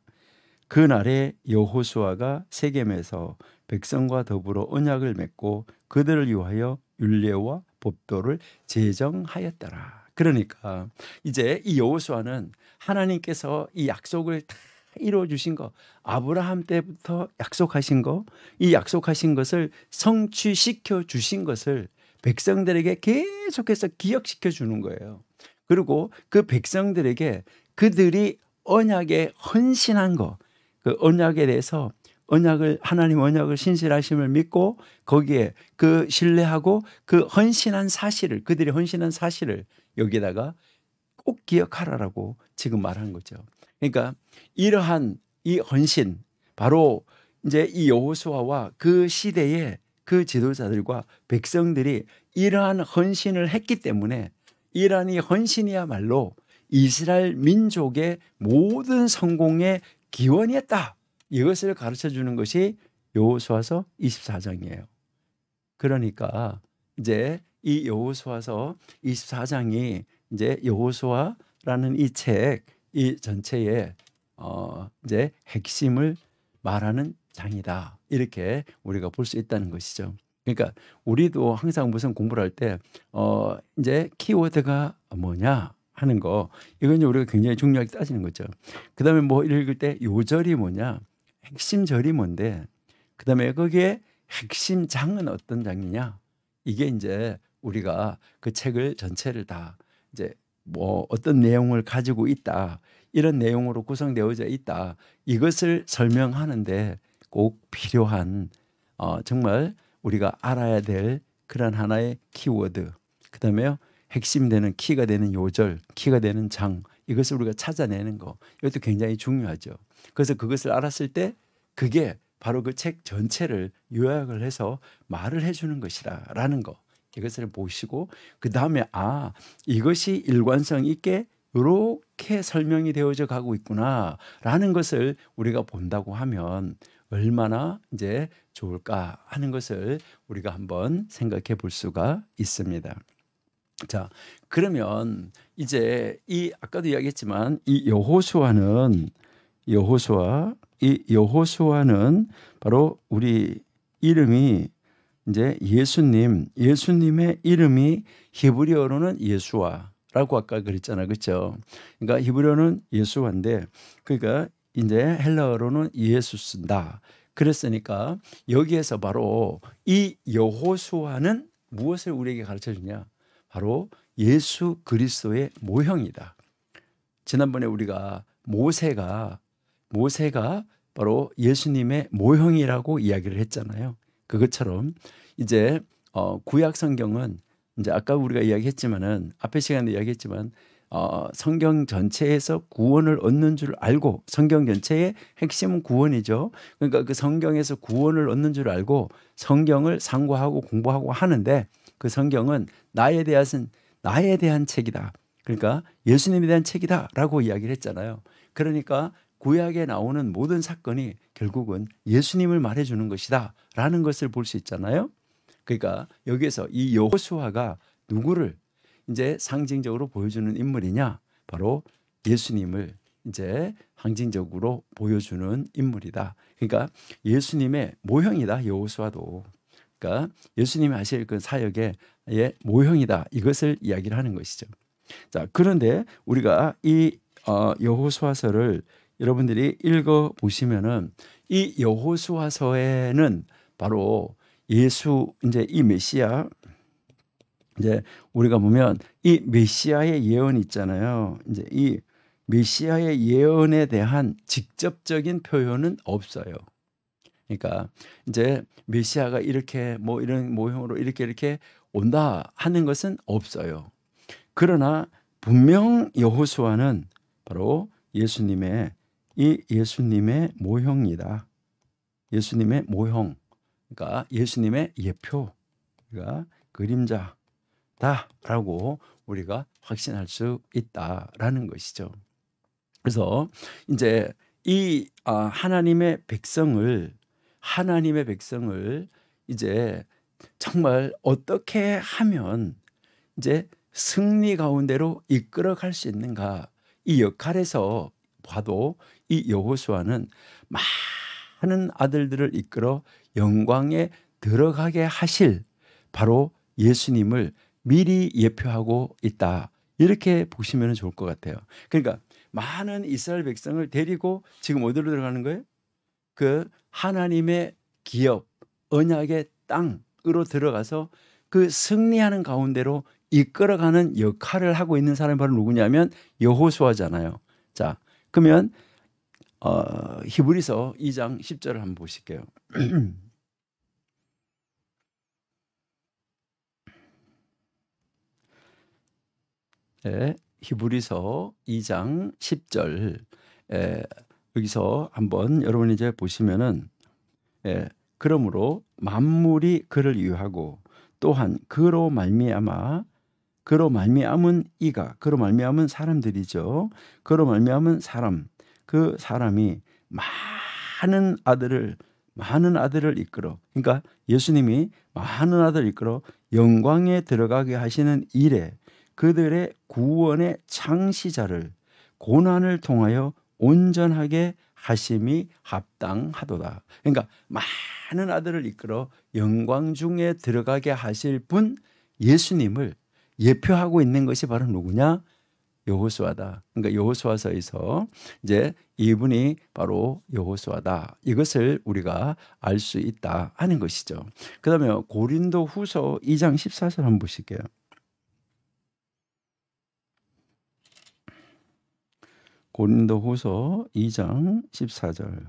그날에 여호수아가 세겜에서 백성과 더불어 언약을 맺고 그들을 위하여 율례와 법도를 제정하였더라. 그러니까 이제 이 여호수아는 하나님께서 이 약속을 다 이루어 주신 거, 아브라함 때부터 약속하신 거, 이 약속하신 것을 성취시켜 주신 것을 백성들에게 계속해서 기억시켜 주는 거예요. 그리고 그 백성들에게 그들이 언약에 헌신한 거, 그 언약에 대해서 하나님 언약을 신실하심을 믿고 거기에 그 신뢰하고 그 헌신한 사실을, 그들이 헌신한 사실을 여기다가 꼭 기억하라라고 지금 말한 거죠. 그러니까 이러한 이 헌신, 바로 이제 이 여호수아와 그 시대의 그 지도자들과 백성들이 이러한 헌신을 했기 때문에, 이러한 이 헌신이야말로 이스라엘 민족의 모든 성공의 기원이었다, 이것을 가르쳐 주는 것이 여호수아서 24장이에요. 그러니까 이제 이 여호수아서 24장이 이제 여호수아라는 이 책, 이 전체의 이제 핵심을 말하는 장이다, 이렇게 우리가 볼 수 있다는 것이죠. 그러니까 우리도 항상 무슨 공부를 할 때 이제 키워드가 뭐냐 하는 거, 이건 우리가 굉장히 중요하게 따지는 거죠. 그다음에 뭐 읽을 때 요절이 뭐냐, 핵심 절이 뭔데, 그다음에 거기에 핵심 장은 어떤 장이냐, 이게 이제 우리가 그 책을 전체를 다 이제 뭐 어떤 내용을 가지고 있다, 이런 내용으로 구성되어져 있다, 이것을 설명하는데 꼭 필요한 정말 우리가 알아야 될 그런 하나의 키워드, 그다음에 핵심되는 키가 되는 요절, 키가 되는 장, 이것을 우리가 찾아내는 거, 이것도 굉장히 중요하죠. 그래서 그것을 알았을 때 그게 바로 그 책 전체를 요약을 해서 말을 해주는 것이라는 거, 이것을 보시고 그 다음에 이것이 일관성 있게 이렇게 설명이 되어져 가고 있구나라는 것을 우리가 본다고 하면 얼마나 이제 좋을까 하는 것을 우리가 한번 생각해 볼 수가 있습니다. 자, 그러면 이제 이 아까도 이야기했지만 이 여호수아는 여호수아, 이 여호수아는 바로 우리 이름이 이제 예수님의 이름이 히브리어로는 예수아라고 아까 그랬잖아요. 그렇죠? 그러니까 히브리어는 예수아인데 그러니까 이제 헬라어로는 예수스다. 그랬으니까 여기에서 바로 이 여호수아는 무엇을 우리에게 가르쳐 주냐? 바로 예수 그리스도의 모형이다. 지난번에 우리가 모세가 바로 예수님의 모형이라고 이야기를 했잖아요. 그것처럼 이제 구약 성경은 이제 아까 우리가 이야기했지만은 앞에 시간에 이야기했지만 성경 전체에서 구원을 얻는 줄 알고 성경 전체의 핵심은 구원이죠. 그러니까 그 성경에서 구원을 얻는 줄 알고 성경을 상고하고 공부하고 하는데 그 성경은 나에 대한 책이다. 그러니까 예수님에 대한 책이다라고 이야기를 했잖아요. 그러니까 구약에 나오는 모든 사건이 결국은 예수님을 말해주는 것이다라는 것을 볼 수 있잖아요. 그러니까 여기에서 이 여호수아가 누구를 이제 상징적으로 보여주는 인물이냐? 바로 예수님을 이제 상징적으로 보여주는 인물이다. 그러니까 예수님의 모형이다. 여호수아도. 그러니까 예수님이 하실 그 사역의 모형이다. 이것을 이야기를 하는 것이죠. 자, 그런데 우리가 이 여호수아서를 여러분들이 읽어 보시면은 이 여호수아서에는 바로 예수 이제 이 메시아 이제 우리가 보면 이 메시아의 예언이 있잖아요. 이제 이 메시아의 예언에 대한 직접적인 표현은 없어요. 그러니까 이제 메시아가 이렇게 뭐 이런 모형으로 이렇게 온다 하는 것은 없어요. 그러나 분명 여호수아는 바로 예수님의 모형이다. 예수님의 모형. 그러니까 예수님의 예표. 그러니까 그림자다라고 우리가 확신할 수 있다라는 것이죠. 그래서 이제 이 하나님의 백성을 이제 정말 어떻게 하면 이제 승리 가운데로 이끌어갈 수 있는가? 이 역할에서 봐도 이 여호수아는 많은 아들들을 이끌어 영광에 들어가게 하실 바로 예수님을 미리 예표하고 있다. 이렇게 보시면 좋을 것 같아요. 그러니까 많은 이스라엘 백성을 데리고 지금 어디로 들어가는 거예요? 그 하나님의 기업, 언약의 땅으로 들어가서 그 승리하는 가운데로 이끌어가는 역할을 하고 있는 사람이 바로 누구냐면 여호수아잖아요. 자, 그러면 히브리서 2장 10절을 한번 보실게요. 네, 히브리서 2장 10절 여기서 한번 여러분이 이제 보시면은 그러므로 만물이 그를 위하고 또한 그로 말미암은 사람들이죠. 그로 말미암은 그 사람이 많은 아들을 이끌어 그러니까 예수님이 많은 아들을 이끌어 영광에 들어가게 하시는 일에 그들의 구원의 창시자를 고난을 통하여 온전하게 하심이 합당하도다. 그러니까 많은 아들을 이끌어 영광 중에 들어가게 하실 분 예수님을 예표하고 있는 것이 바로 누구냐? 여호수아다. 그러니까 여호수아서에서 이제 이분이 바로 여호수아다. 이것을 우리가 알 수 있다 하는 것이죠. 그다음에 고린도후서 2장 14절 한번 보실게요. 고린도후서 2장 14절.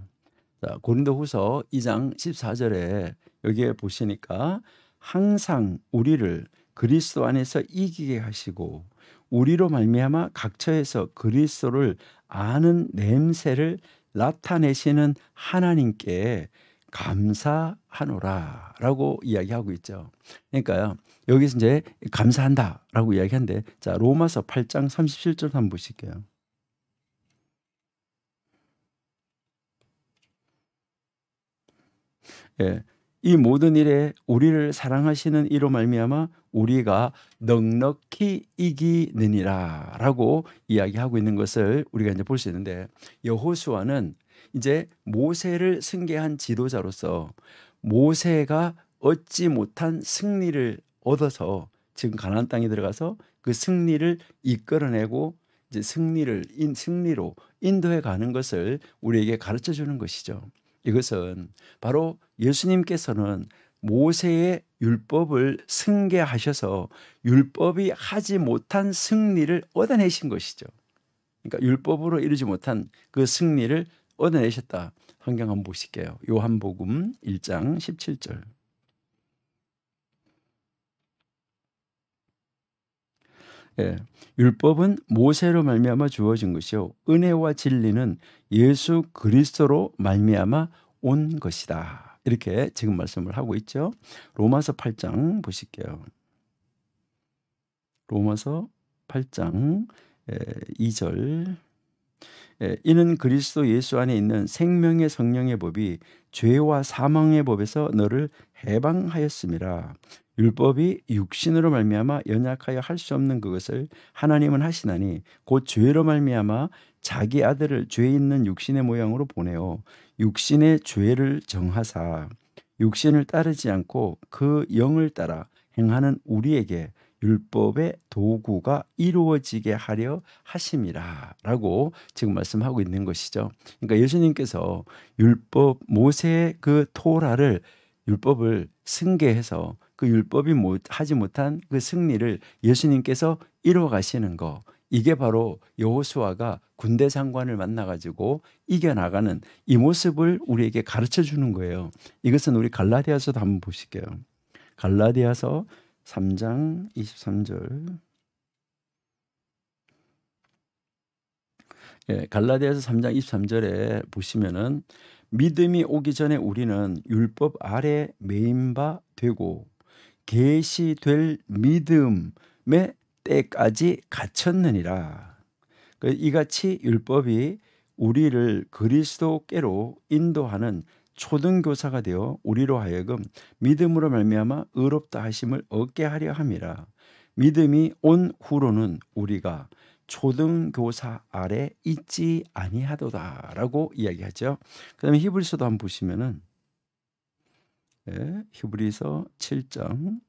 자, 고린도후서 2장 14절에 여기에 보시니까 항상 우리를 그리스도 안에서 이기게 하시고 우리로 말미암아 각처에서 그리스도를 아는 냄새를 나타내시는 하나님께 감사하노라라고 이야기하고 있죠. 그러니까요. 여기서 이제 감사한다라고 이야기하는데 자, 로마서 8장 37절 한번 보실게요. 예, 이 모든 일에 우리를 사랑하시는 이로 말미암아 우리가 넉넉히 이기느니라라고 이야기하고 있는 것을 우리가 이제 볼 수 있는데, 여호수아는 이제 모세를 승계한 지도자로서 모세가 얻지 못한 승리를 얻어서 지금 가나안 땅에 들어가서 그 승리를 이끌어내고 이제 승리로 인도해 가는 것을 우리에게 가르쳐 주는 것이죠. 이것은 바로 예수님께서는 모세의 율법을 승계하셔서 율법이 하지 못한 승리를 얻어내신 것이죠. 그러니까 율법으로 이루지 못한 그 승리를 얻어내셨다. 성경 한번 보실게요. 요한복음 1장 17절. 예, 율법은 모세로 말미암아 주어진 것이요 은혜와 진리는 예수 그리스도로 말미암아 온 것이다. 이렇게 지금 말씀을 하고 있죠. 로마서 8장 보실게요. 로마서 8장 2절. 이는 그리스도 예수 안에 있는 생명의 성령의 법이 죄와 사망의 법에서 너를 해방하였음이라. 율법이 육신으로 말미암아 연약하여 할 수 없는 그것을 하나님은 하시나니 곧 죄로 말미암아 자기 아들을 죄 있는 육신의 모양으로 보내어 육신의 죄를 정하사 육신을 따르지 않고 그 영을 따라 행하는 우리에게 율법의 도구가 이루어지게 하려 하심이라 라고 지금 말씀하고 있는 것이죠. 그러니까 예수님께서 율법 모세의 그 토라를 율법을 승계해서 그 율법이 하지 못한 그 승리를 예수님께서 이루어 가시는 거, 이게 바로 여호수아가 군대 장관을 만나가지고 이겨나가는 이 모습을 우리에게 가르쳐 주는 거예요. 이것은 우리 갈라디아서도 한번 보실게요. 갈라디아서 3장 23절. 갈라디아서 3장 23절에 보시면은 믿음이 오기 전에 우리는 율법 아래 매인 바 되고 계시될 믿음의 때까지 갇혔느니라. 이같이 율법이 우리를 그리스도께로 인도하는 초등교사가 되어 우리로 하여금 믿음으로 말미암아 의롭다 하심을 얻게 하려 함이라. 믿음이 온 후로는 우리가 초등교사 아래 있지 아니하도다라고 이야기하죠. 그다음에 히브리서도 한번 보시면은 히브리서 7장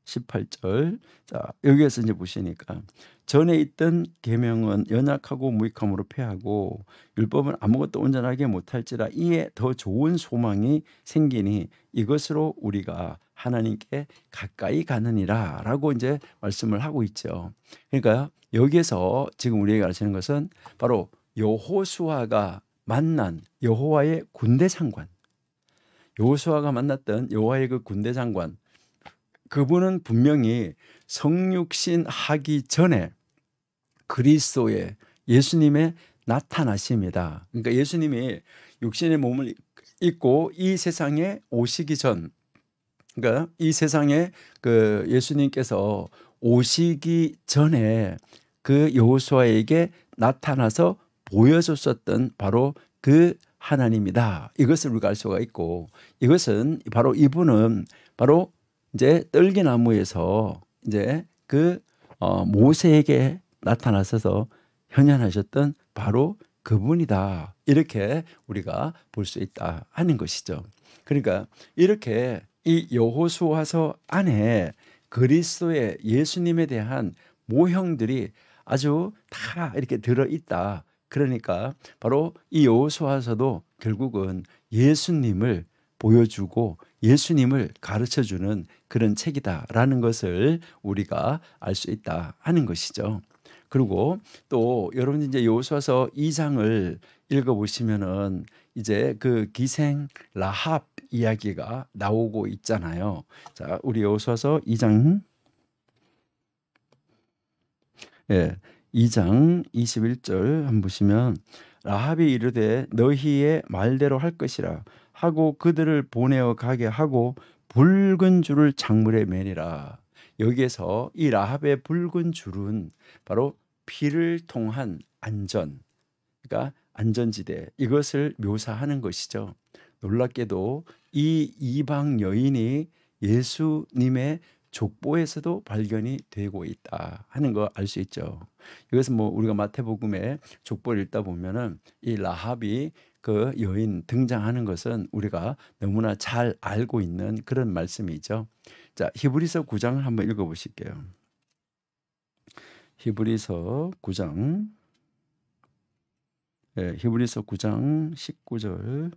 18절. 자, 여기에서 이제 보시니까 전에 있던 계명은 연약하고 무익함으로 패하고 율법은 아무것도 온전하게 못할지라 이에 더 좋은 소망이 생기니 이것으로 우리가 하나님께 가까이 가느니라 라고 이제 말씀을 하고 있죠. 그러니까 여기에서 지금 우리에게 가르치는 것은 바로 여호수아가 만난 여호와의 군대 장관, 여호수아가 만났던 여호와의 그 군대 장관, 그분은 분명히 성육신 하기 전에 그리스도의 예수님의 나타나심이다. 그러니까 예수님이 육신의 몸을 입고 이 세상에 오시기 전, 그러니까 이 세상에 그 예수님께서 오시기 전에 그 여호수아에게 나타나서 보여줬었던 바로 그 하나님이다. 이것을 우리가 알 수가 있고, 이것은 바로 이분은 바로 이제 떨기나무에서 이제 그 모세에게 나타나셔서 현현하셨던 바로 그분이다. 이렇게 우리가 볼 수 있다 하는 것이죠. 그러니까 이렇게 이 여호수아서 안에 그리스도의 예수님에 대한 모형들이 아주 다 이렇게 들어있다. 그러니까 바로 이 여호수아서도 결국은 예수님을 보여주고 예수님을 가르쳐주는 그런 책이다라는 것을 우리가 알 수 있다 하는 것이죠. 그리고 또 여러분 이제 여호수아서 2장을 읽어보시면은 이제 그 기생 라합 이야기가 나오고 있잖아요. 자, 우리 여호수아서 2장 2장 21절 한번 보시면 라합이 이르되 너희의 말대로 할 것이라 하고 그들을 보내어 가게 하고 붉은 줄을 창물에 매니라. 여기에서 이 라합의 붉은 줄은 바로 피를 통한 안전, 그러니까 안전지대, 이것을 묘사하는 것이죠. 놀랍게도 이 이방 여인이 예수님의 족보에서도 발견이 되고 있다 하는 거 알 수 있죠. 이것은 뭐 우리가 마태복음에 족보를 읽다 보면은 이 라합이 그 여인 등장하는 것은 우리가 너무나 잘 알고 있는 그런 말씀이죠. 자, 히브리서 9장을 한번 읽어 보실게요. 히브리서 9장, 히브리서 9장 19절.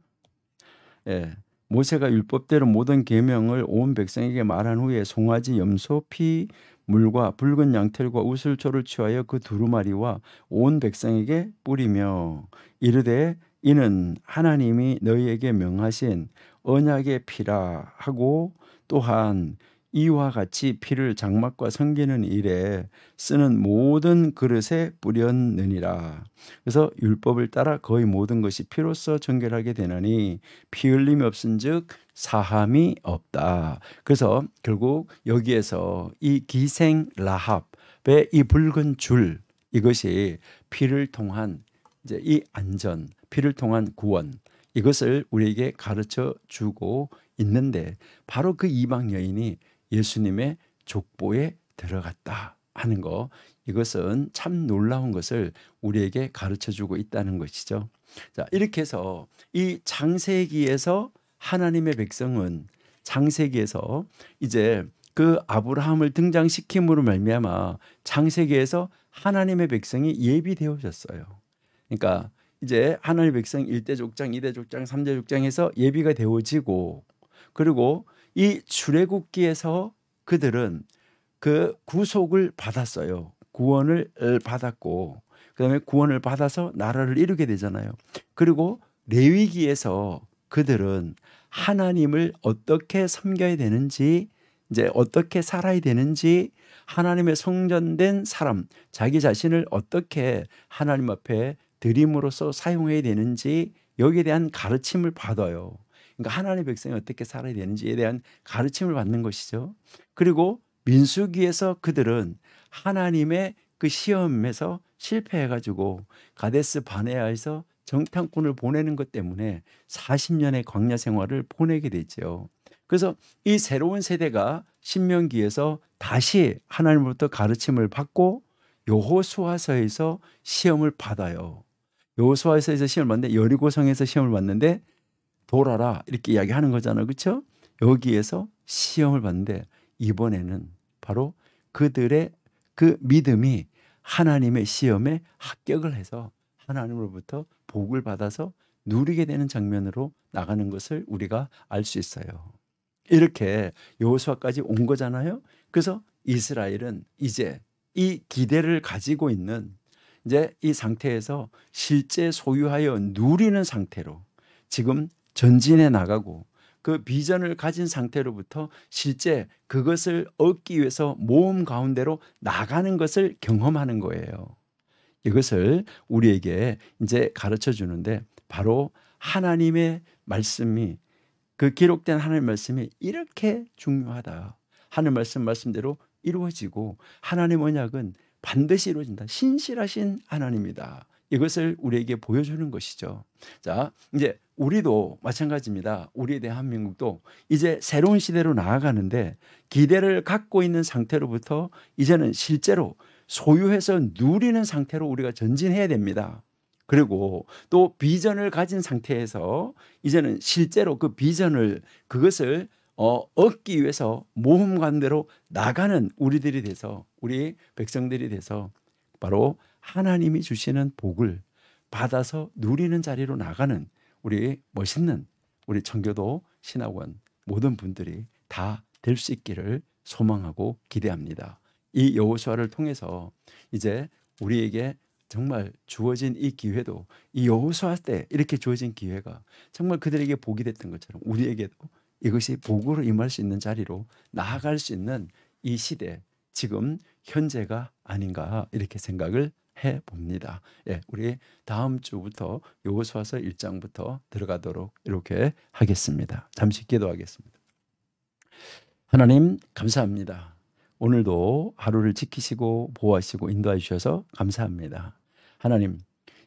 모세가 율법대로 모든 계명을 온 백성에게 말한 후에 송아지, 염소, 피, 물과 붉은 양털과 우슬초를 취하여 그 두루마리와 온 백성에게 뿌리며 이르되 이는 하나님이 너희에게 명하신 언약의 피라 하고 또한 이와 같이 피를 장막과 섬기는 일에 쓰는 모든 그릇에 뿌렸느니라. 그래서 율법을 따라 거의 모든 것이 피로써 정결하게 되나니 피 흘림이 없은즉 사함이 없다. 그래서 결국 여기에서 이 기생 라합의 이 붉은 줄, 이것이 피를 통한 이제 이 안전, 피를 통한 구원, 이것을 우리에게 가르쳐 주고 있는데 바로 그 이방 여인이 예수님의 족보에 들어갔다 하는 거, 이것은 참 놀라운 것을 우리에게 가르쳐 주고 있다는 것이죠. 자, 이렇게 해서 이 창세기에서 하나님의 백성은 창세기에서 이제 그 아브라함을 등장시킴으로 말미암아 창세기에서 하나님의 백성이 예비되어졌어요. 그러니까 이제 하나님의 백성 1대 족장, 2대 족장, 3대 족장에서 예비가 되어지고, 그리고 이 출애굽기에서 그들은 그 구속을 받았어요. 구원을 받았고, 그다음에 구원을 받아서 나라를 이루게 되잖아요. 그리고 레위기에서 그들은 하나님을 어떻게 섬겨야 되는지, 이제 어떻게 살아야 되는지, 하나님의 성전된 사람, 자기 자신을 어떻게 하나님 앞에 드림으로써 사용해야 되는지, 여기에 대한 가르침을 받아요. 그러니까 하나님의 백성이 어떻게 살아야 되는지에 대한 가르침을 받는 것이죠. 그리고 민수기에서 그들은 하나님의 그 시험에서 실패해가지고 가데스 바네아에서 정탐꾼을 보내는 것 때문에 40년의 광야 생활을 보내게 되죠. 그래서 이 새로운 세대가 신명기에서 다시 하나님으로부터 가르침을 받고 여호수아서에서 시험을 받아요. 여호수아서에서 시험을 받는데, 여리고성에서 시험을 받는데 돌아라 이렇게 이야기하는 거잖아요. 그렇죠? 여기에서 시험을 받는데 이번에는 바로 그들의 그 믿음이 하나님의 시험에 합격을 해서 하나님으로부터 복을 받아서 누리게 되는 장면으로 나가는 것을 우리가 알 수 있어요. 이렇게 여호수아까지 온 거잖아요. 그래서 이스라엘은 이제 이 기대를 가지고 있는 이제 이 상태에서 실제 소유하여 누리는 상태로 지금 전진해 나가고, 그 비전을 가진 상태로부터 실제 그것을 얻기 위해서 모험 가운데로 나가는 것을 경험하는 거예요. 이것을 우리에게 이제 가르쳐 주는데, 바로 하나님의 말씀이, 그 기록된 하나님의 말씀이 이렇게 중요하다. 하는 말씀대로 이루어지고 하나님의 언약은 반드시 이루어진다. 신실하신 하나님이다. 이것을 우리에게 보여주는 것이죠. 자, 이제 우리도 마찬가지입니다. 우리 대한민국도 이제 새로운 시대로 나아가는데 기대를 갖고 있는 상태로부터 이제는 실제로 소유해서 누리는 상태로 우리가 전진해야 됩니다. 그리고 또 비전을 가진 상태에서 이제는 실제로 그 비전을, 그것을 얻기 위해서 모험관대로 나가는 우리들이 돼서, 우리 백성들이 돼서 바로 하나님이 주시는 복을 받아서 누리는 자리로 나가는 우리 멋있는 우리 청교도 신학원 모든 분들이 다 될 수 있기를 소망하고 기대합니다. 이 여호수아를 통해서 이제 우리에게 정말 주어진 이 기회도, 이 여호수아 때 이렇게 주어진 기회가 정말 그들에게 복이 됐던 것처럼 우리에게도 이것이 복으로 임할 수 있는 자리로 나아갈 수 있는 이 시대, 지금 현재가 아닌가 이렇게 생각을 해봅니다. 우리 다음 주부터 여호수아서 1장부터 들어가도록 이렇게 하겠습니다. 잠시 기도하겠습니다. 하나님 감사합니다. 오늘도 하루를 지키시고 보호하시고 인도해 주셔서 감사합니다. 하나님,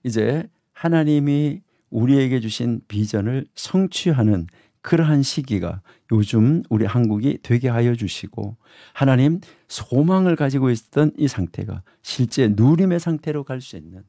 이제 하나님이 우리에게 주신 비전을 성취하는 그러한 시기가 요즘 우리 한국이 되게 하여 주시고, 하나님 소망을 가지고 있었던 이 상태가 실제 누림의 상태로 갈 수 있는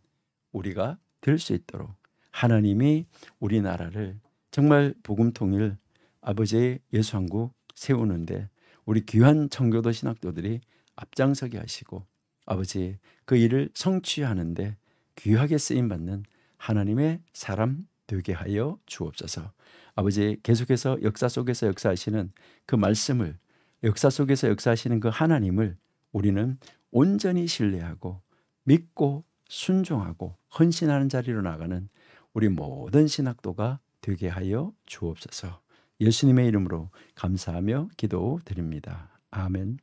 우리가 될 수 있도록 하나님이 우리나라를 정말 복음 통일 아버지의 예수 한국 세우는데 우리 귀한 청교도 신학도들이 앞장서게 하시고, 아버지 그 일을 성취하는데 귀하게 쓰임받는 하나님의 사람 되게 하여 주옵소서. 아버지 계속해서 역사 속에서 역사하시는 그 말씀을, 역사 속에서 역사하시는 그 하나님을 우리는 온전히 신뢰하고 믿고 순종하고 헌신하는 자리로 나가는 우리 모든 신학도가 되게 하여 주옵소서. 예수님의 이름으로 감사하며 기도드립니다. 아멘.